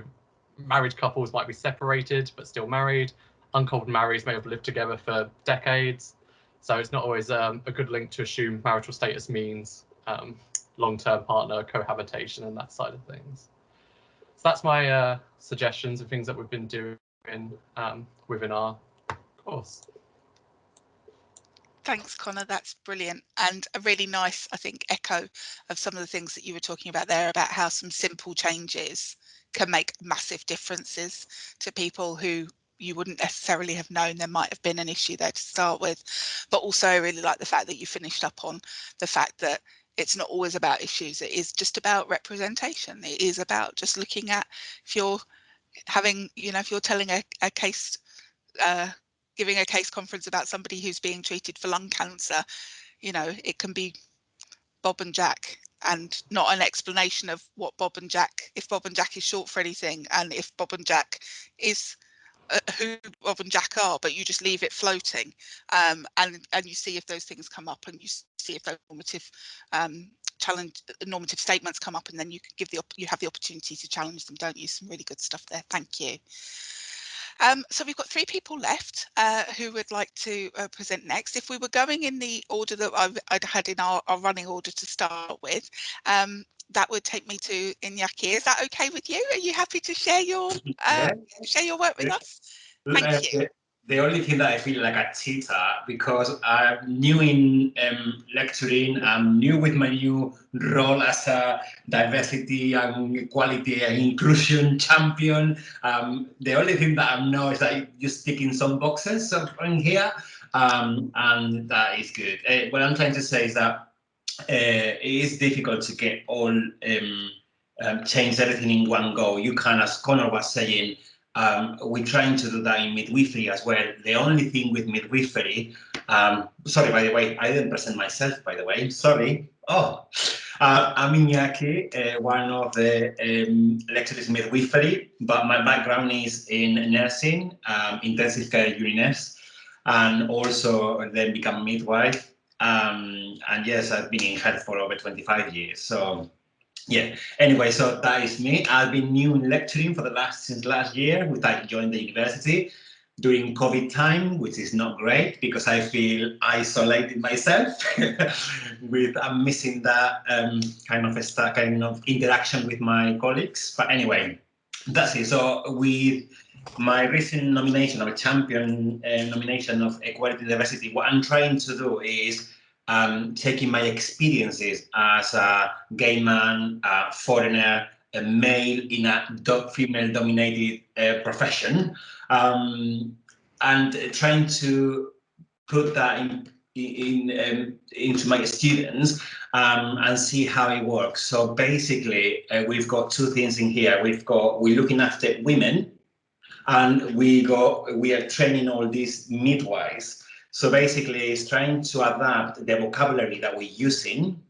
S5: married couples might be separated but still married. Uncoupled marrieds may have lived together for decades. So it's not always a good link to assume marital status means long-term partner cohabitation and that side of things. So that's my suggestions of things that we've been doing within our course.
S1: Thanks, Connor. That's brilliant, and a really nice, I think, echo of some of the things that you were talking about there about how some simple changes can make massive differences to people who you wouldn't necessarily have known there might have been an issue there to start with. But also I really like the fact that you finished up on the fact that it's not always about issues. It is just about representation. It is about just looking at, if you're having, you know, if you're telling a case, giving a case conference about somebody who's being treated for lung cancer, you know, it can be Bob and Jack and not an explanation of what Bob and Jack, if Bob and Jack is short for anything, and if Bob and Jack is who Bob and Jack are, but you just leave it floating, and you see if those things come up, and you see if those normative statements come up, and then you can you have the opportunity to challenge them, don't you? Some really good stuff there. Thank you. So we've got 3 people left who would like to present next. If we were going in the order that I'd had in our running order to start with, that would take me to Iñaki. Is that okay with you? Are you happy to share your share your work with us? Thank you.
S6: The only thing that I feel like a cheater, because I'm new in lecturing, I'm new with my new role as a diversity and equality and inclusion champion. The only thing that I know is that you're sticking some boxes in here, and that is good. What I'm trying to say is that it is difficult to get all change everything in one go. You can, as Connor was saying, we're trying to do that in midwifery as well. The only thing with midwifery, sorry, by the way, I didn't present myself, by the way, sorry. Oh, I'm Iñaki, one of the lecturers in midwifery, but my background is in nursing, intensive care uni nurse, and also then become midwife. And yes, I've been in health for over 25 years. So yeah, anyway, so that is me. I've been new in lecturing since last year, when I joined the university during COVID time, which is not great because I feel isolated myself with I'm missing that kind of interaction with my colleagues. But anyway, that's it. So with my recent nomination of a champion nomination of equality and diversity, what I'm trying to do is taking my experiences as a gay man, a foreigner, a male in a female-dominated profession, and trying to put that into my students and see how it works. So basically, we've got two things in here. We're looking after women, and we are training all these midwives. So basically, it's trying to adapt the vocabulary that we're using,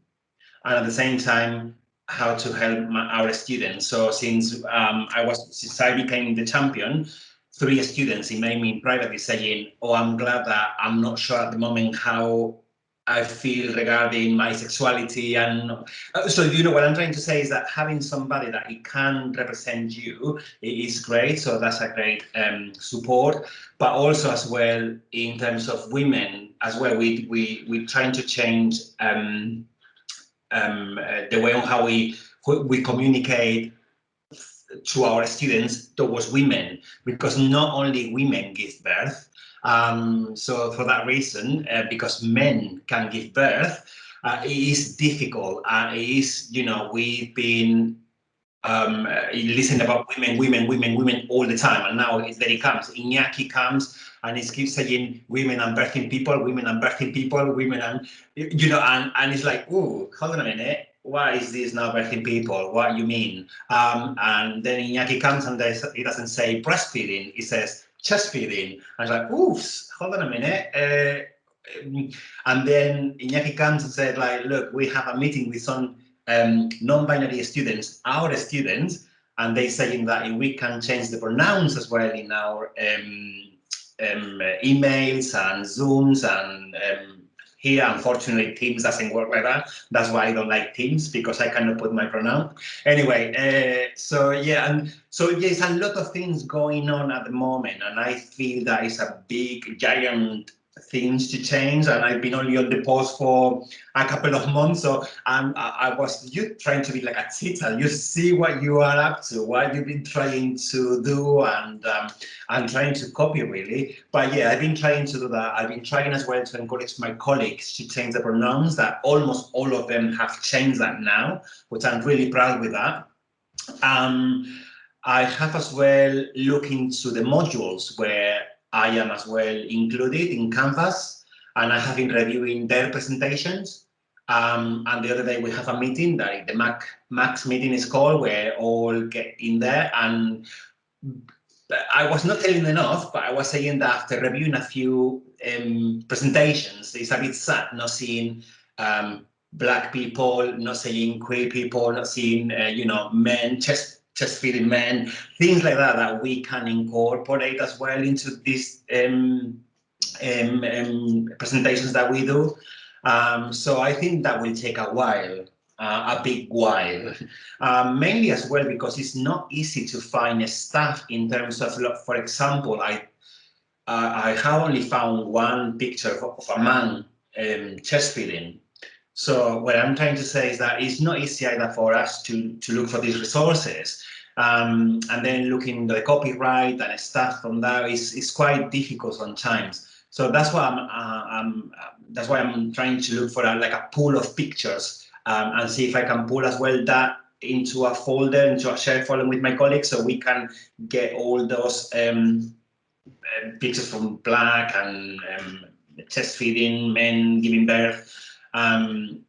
S6: and at the same time, how to help our students. So since I became the champion, 3 students emailed me privately saying, "Oh, I'm glad that I'm not sure at the moment how I feel regarding my sexuality." And so, what I'm trying to say is that having somebody that it can represent you is great. So that's a great support. But also as well, in terms of women as well, we're trying to change the way on how we communicate to our students towards women, because not only women give birth. So for that reason, because men can give birth, it is difficult. It is, we've been listening about women all the time, and now there it comes. Iñaki comes and he keeps saying women and birthing people, women and birthing people, women and and it's like, oh, hold on a minute. Why is this now birthing people? What you mean? And then Iñaki comes and he doesn't say breastfeeding, he says chest feeding. I was like, oops, hold on a minute. And then Iñaki comes and said, like, look, we have a meeting with some non-binary students, our students, and they saying that if we can change the pronouns as well in our emails and Zooms and here, unfortunately, Teams doesn't work like that. That's why I don't like Teams, because I cannot put my pronoun. Anyway, so there's a lot of things going on at the moment, and I feel that it's a big, giant things to change. And I've been only on the post for a couple of months, so I was trying to be like a cheetah. You see what you are up to, what you've been trying to do, and trying to copy, really. But yeah, I've been trying to do that. I've been trying as well to encourage my colleagues to change the pronouns. That almost all of them have changed that now, which I'm really proud with that. I have as well looked into the modules where I am as well included in Canvas, and I have been reviewing their presentations. And the other day we have a meeting that the Max meeting is called, where all get in there. And I was not telling enough, but I was saying that after reviewing a few presentations, it's a bit sad not seeing Black people, not seeing queer people, not seeing men, chest feeding men, things like that, that we can incorporate as well into these presentations that we do. So I think that will take a while, a big while, mainly as well because it's not easy to find staff in terms of, for example, I have only found one picture of a man chest feeding. So what I'm trying to say is that it's not easy either for us to look for these resources. And then looking at the copyright and stuff from that is quite difficult sometimes. So that's why I'm trying to look for a pool of pictures and see if I can pull as well that into a folder, into a shared folder with my colleagues, so we can get all those pictures from Black and chest feeding, men giving birth. And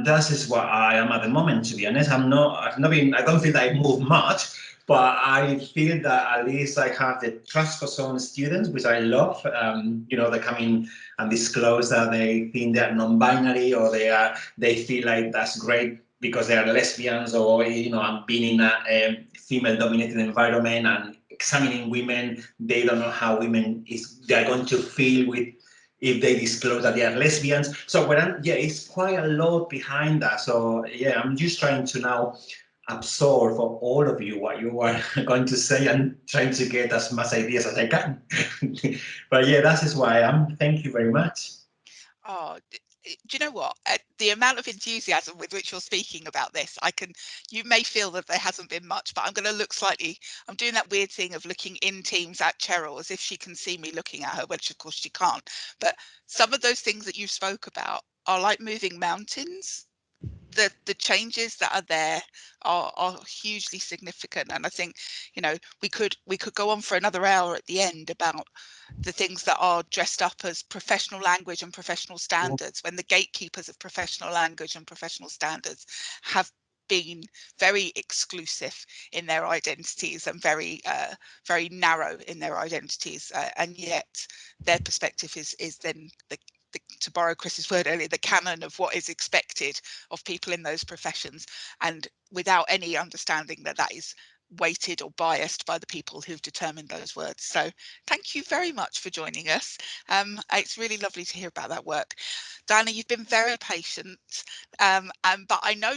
S6: that is what I am at the moment, to be honest. I don't feel that I move much, but I feel that at least I have the trust for some students, which I love. They come in and disclose that they think they're non-binary, or they feel like that's great because they are lesbians, or I'm being in a female-dominated environment and examining women. They don't know how they're going to feel if they disclose that they are lesbians. So it's quite a lot behind that. So yeah, I'm just trying to now absorb for all of you what you are going to say and trying to get as much ideas as I can. But yeah, that is why I am. Thank you very much.
S1: Oh, do you know what? The amount of enthusiasm with which you're speaking about this, you may feel that there hasn't been much, but I'm going to look slightly, I'm doing that weird thing of looking in Teams at Cheryl as if she can see me looking at her, which of course she can't. But some of those things that you spoke about are like moving mountains. The changes that are there are hugely significant, and I think, you know, we could go on for another hour at the end about the things that are dressed up as professional language and professional standards, when the gatekeepers of professional language and professional standards have been very exclusive in their identities and very narrow in their identities, and yet their perspective is then to borrow Chris's word earlier, the canon of what is expected of people in those professions, and without any understanding that that is weighted or biased by the people who've determined those words. So thank you very much for joining us. It's really lovely to hear about that work. Diana, you've been very patient, but I know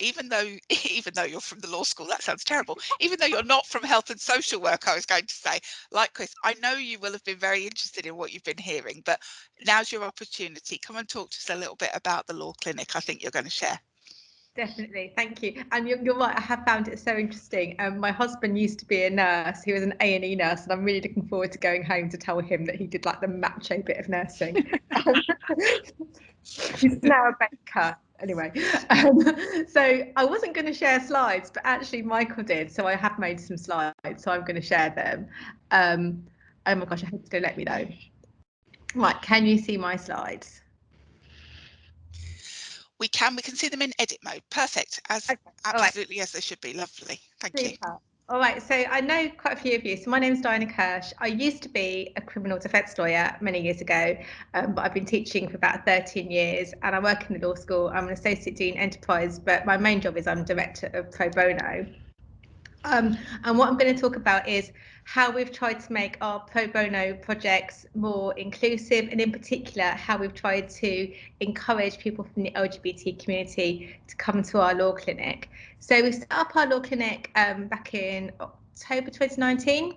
S1: even though you're from the law school, that sounds terrible, even though you're not from health and social work, I was going to say, like Chris, I know you will have been very interested in what you've been hearing, but now's your opportunity. Come and talk to us a little bit about the law clinic I think you're going to share.
S7: Definitely, thank you. And you're right, I have found it so interesting. My husband used to be a nurse. He was an A&E nurse, and I'm really looking forward to going home to tell him that he did like the macho bit of nursing. He's now a baker. Anyway, so I wasn't going to share slides, but actually Michael did. So I have made some slides, so I'm going to share them. Oh my gosh, I hope it's going to let me know. Right, can you see my slides?
S1: We can see them in edit mode. Perfect. Absolutely, as they should be. Lovely. Thank you.
S7: All right, so I know quite a few of you. So my name's Diana Kirsch. I used to be a criminal defence lawyer many years ago, but I've been teaching for about 13 years, and I work in the law school. I'm an Associate Dean Enterprise, but my main job is I'm Director of Pro Bono. And what I'm going to talk about is how we've tried to make our pro bono projects more inclusive, and in particular how we've tried to encourage people from the LGBT community to come to our law clinic. So we set up our law clinic back in October 2019,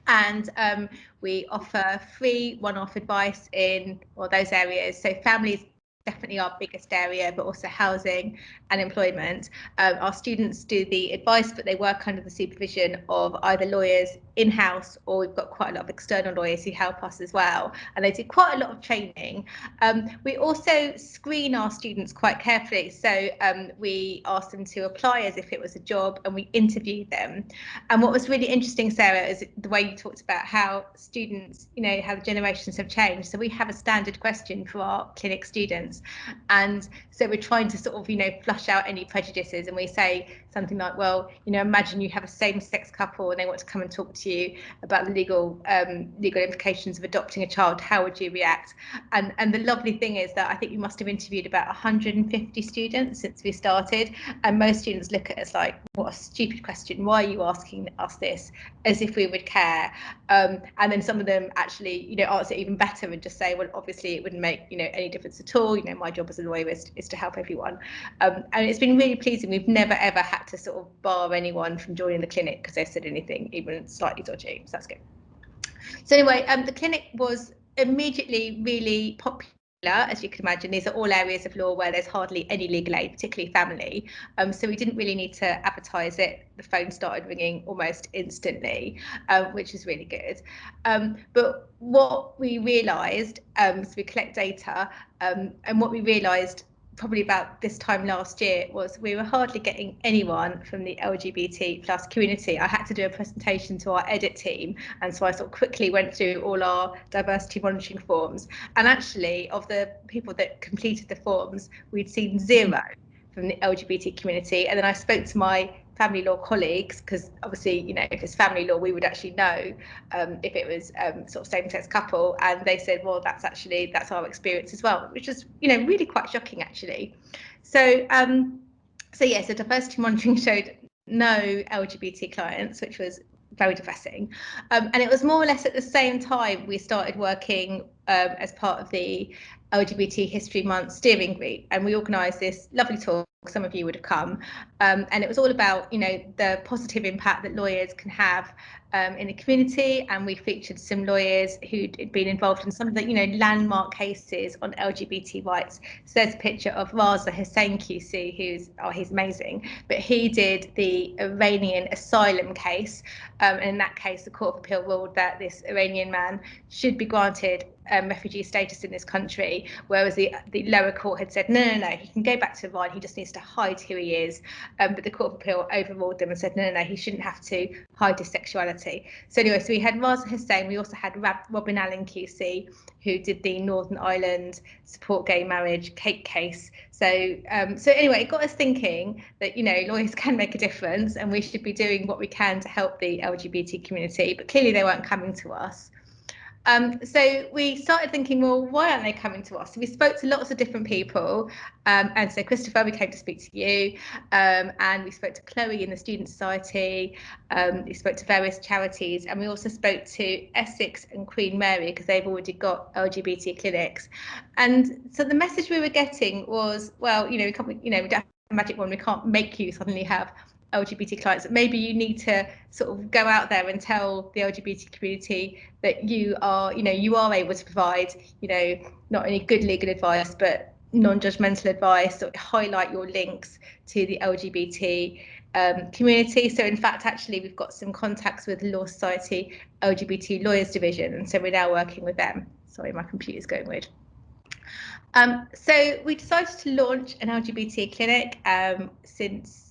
S7: and we offer free one-off advice in those areas. So families definitely our biggest area, but also housing and employment. Our students do the advice, but they work under the supervision of either lawyers in-house, or we've got quite a lot of external lawyers who help us as well, and they do quite a lot of training. We also screen our students quite carefully, so we ask them to apply as if it was a job, and we interview them. And what was really interesting, Sarah, is the way you talked about how students, you know, how the generations have changed. So we have a standard question for our clinic students, and so we're trying to sort of, you know, flush out any prejudices, and we say something like, well, you know, imagine you have a same-sex couple and they want to come and talk to you about the legal implications of adopting a child. How would you react? And the lovely thing is that I think you must have interviewed about 150 students since we started, and most students look at us like, what a stupid question, why are you asking us this, as if we would care. And then some of them actually, you know, answer even better and just say, well, obviously it wouldn't make, you know, any difference at all. You know, my job as a lawyer is to help everyone. And it's been really pleasing. We've never ever had to sort of bar anyone from joining the clinic because they've said anything even slightly dodgy. So that's good. So anyway, the clinic was immediately really popular. As you can imagine, these are all areas of law where there's hardly any legal aid, particularly family. So we didn't really need to advertise it. The phone started ringing almost instantly, which is really good. But what we realised, so we collect data, and what we realised probably about this time last year was we were hardly getting anyone from the LGBT plus community. I had to do a presentation to our edit team, and so I sort of quickly went through all our diversity monitoring forms, and actually of the people that completed the forms, we'd seen 0 from the LGBT community. And then I spoke to my family law colleagues, because obviously, you know, if it's family law, we would actually know if it was sort of same-sex couple, and they said, well, that's our experience as well, which is, you know, really quite shocking actually. So yeah, so diversity monitoring showed no LGBT clients, which was very depressing. And it was more or less at the same time we started working as part of the LGBT History Month steering group, and we organised this lovely talk. Some of you would have come, and it was all about, you know, the positive impact that lawyers can have in the community, and we featured some lawyers who'd been involved in some of the, you know, landmark cases on LGBT rights. So there's a picture of Raza Hussain QC, he's amazing, but he did the Iranian asylum case, and in that case the Court of Appeal ruled that this Iranian man should be granted refugee status in this country, whereas the lower court had said no, he can go back to Iran, he just needs to hide who he is, but the Court of Appeal overruled them and said no, he shouldn't have to hide his sexuality. So anyway, so we had Raza Hussain, we also had Robin Allen QC, who did the Northern Ireland support gay marriage cake case. So anyway, it got us thinking that, you know, lawyers can make a difference and we should be doing what we can to help the LGBT community, but clearly they weren't coming to us. So we started thinking, well, why aren't they coming to us? So we spoke to lots of different people, and so Christopher, we came to speak to you, and we spoke to Chloe in the Student Society, we spoke to various charities, and we also spoke to Essex and Queen Mary because they've already got LGBT clinics. And so the message we were getting was, well, you know, we don't have a magic wand, we can't make you suddenly have LGBT clients. Maybe you need to sort of go out there and tell the LGBT community that you are able to provide, you know, not only good legal advice but non-judgmental advice, or highlight your links to the LGBT community. So in fact, actually, we've got some contacts with the Law Society LGBT Lawyers Division, and so we're now working with them. Sorry, my computer's going weird. So we decided to launch an LGBT clinic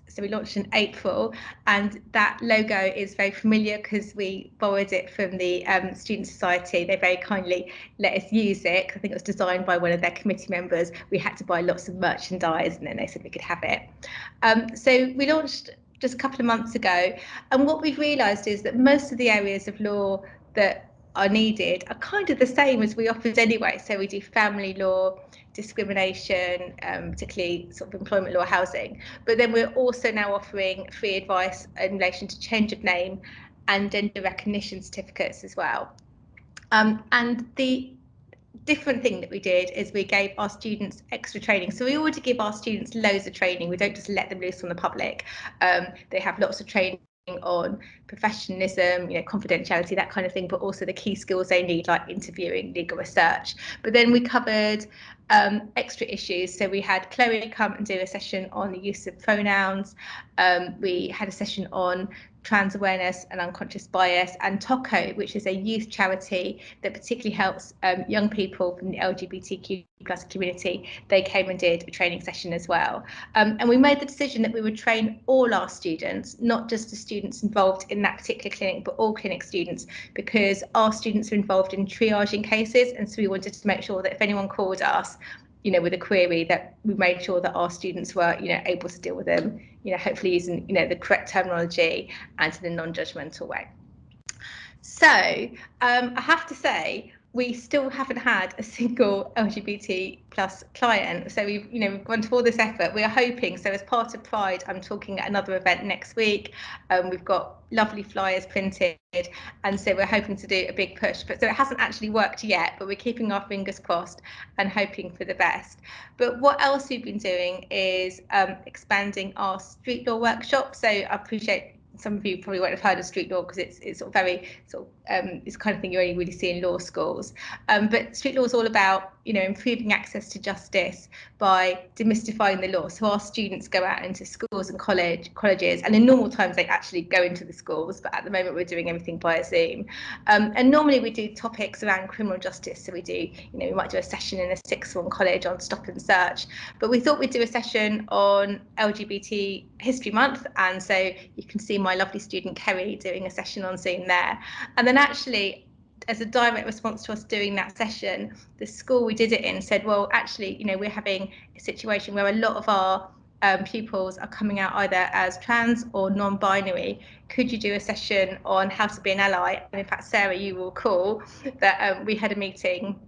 S7: so we launched in April, and that logo is very familiar because we borrowed it from the Student Society. They very kindly let us use it. I think it was designed by one of their committee members. We had to buy lots of merchandise and then they said we could have it. So we launched just a couple of months ago, and what we've realised is that most of the areas of law that are needed are kind of the same as we offered anyway. So we do family law, discrimination, particularly sort of employment law, housing, but then we're also now offering free advice in relation to change of name and gender recognition certificates as well. And the different thing that we did is we gave our students extra training. So we already give our students loads of training. We don't just let them loose on the public. They have lots of training on professionalism, you know, confidentiality, that kind of thing, but also the key skills they need, like interviewing, legal research. But then we covered extra issues. So we had Chloe come and do a session on the use of pronouns. We had a session on trans awareness and unconscious bias, and TOCO, which is a youth charity that particularly helps young people from the LGBTQ plus community. They came and did a training session as well. And we made the decision that we would train all our students, not just the students involved in that particular clinic, but all clinic students, because our students are involved in triaging cases. And so we wanted to make sure that if anyone called us, you know, with a query, that we made sure that our students were, you know, able to deal with them, you know, hopefully using, you know, the correct terminology and in a non-judgmental way. So I have to say, we still haven't had a single LGBT plus client. So we've gone to all this effort. We are hoping, so as part of Pride, I'm talking at another event next week. We've got lovely flyers printed, and so we're hoping to do a big push. But so it hasn't actually worked yet, but we're keeping our fingers crossed and hoping for the best. But what else we've been doing is expanding our street law workshop. So I appreciate some of you probably won't have heard of street law because it's sort of very it's the kind of thing you only really see in law schools. But street law is all about, you know, improving access to justice by demystifying the law. So our students go out into schools and colleges, and in normal times they actually go into the schools, but at the moment we're doing everything via Zoom. And normally we do topics around criminal justice. So we do, you know, we might do a session in a sixth form college on stop and search, but we thought we'd do a session on LGBT History Month, and so you can see my lovely student Kerry doing a session on Zoom there. And then actually, as a direct response to us doing that session, the school we did it in said, well, actually, you know, we're having a situation where a lot of our pupils are coming out either as trans or non-binary. Could you do a session on how to be an ally? And in fact, Sarah, you will recall that we had a meeting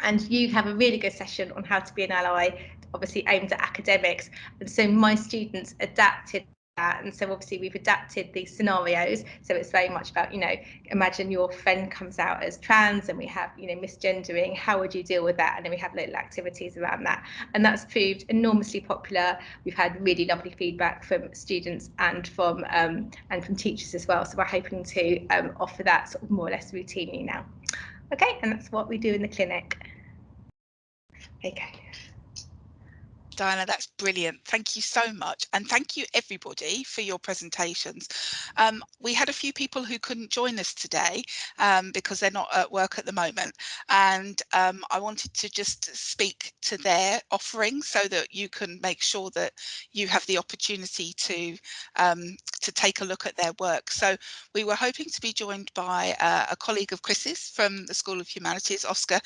S7: and you have a really good session on how to be an ally, obviously aimed at academics. And so my students adapted And so obviously we've adapted these scenarios, so it's very much about, you know, imagine your friend comes out as trans and we have, you know, misgendering, how would you deal with that? And then we have little activities around that, and that's proved enormously popular. We've had really lovely feedback from students and from teachers as well, so we're hoping to offer that sort of more or less routinely now. Okay, and that's what we do in the clinic. Okay.
S1: Diana, that's brilliant. Thank you so much. And thank you everybody for your presentations. We had a few people who couldn't join us today because they're not at work at the moment. And I wanted to just speak to their offering so that you can make sure that you have the opportunity to take a look at their work. So we were hoping to be joined by a colleague of Chris's from the School of Humanities, Oscar,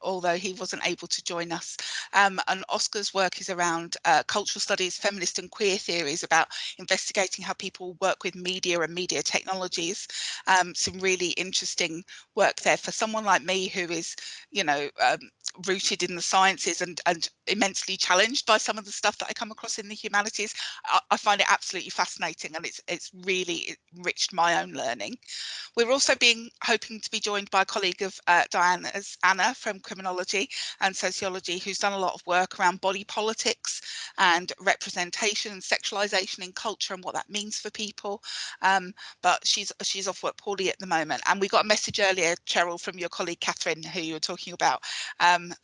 S1: although he wasn't able to join us. And Oscar's work is around cultural studies, feminist and queer theories, about investigating how people work with media and media technologies. Some really interesting work there for someone like me who is, you know, rooted in the sciences and immensely challenged by some of the stuff that I come across in the humanities. I find it absolutely fascinating, and it's really enriched my own learning. We're also hoping to be joined by a colleague of Diana's, Anna, from criminology and sociology, who's done a lot of work around body politics and representation and sexualization in culture and what that means for people. But she's off work poorly at the moment. And we got a message earlier, Cheryl, from your colleague Catherine, who you were talking about. And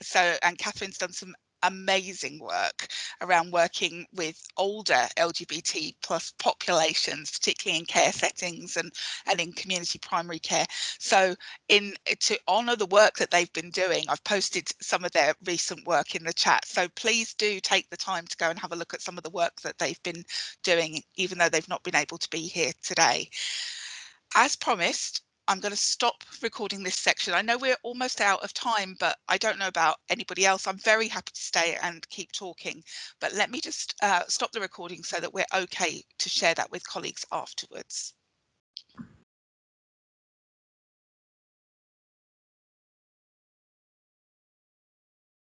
S1: Catherine's done some amazing work around working with older LGBT plus populations, particularly in care settings and in community primary care. So to honour the work that they've been doing, I've posted some of their recent work in the chat. So please do take the time to go and have a look at some of the work that they've been doing, even though they've not been able to be here today. As promised, I'm going to stop recording this section. I know we're almost out of time, but I don't know about anybody else. I'm very happy to stay and keep talking, but let me just stop the recording so that we're okay to share that with colleagues afterwards.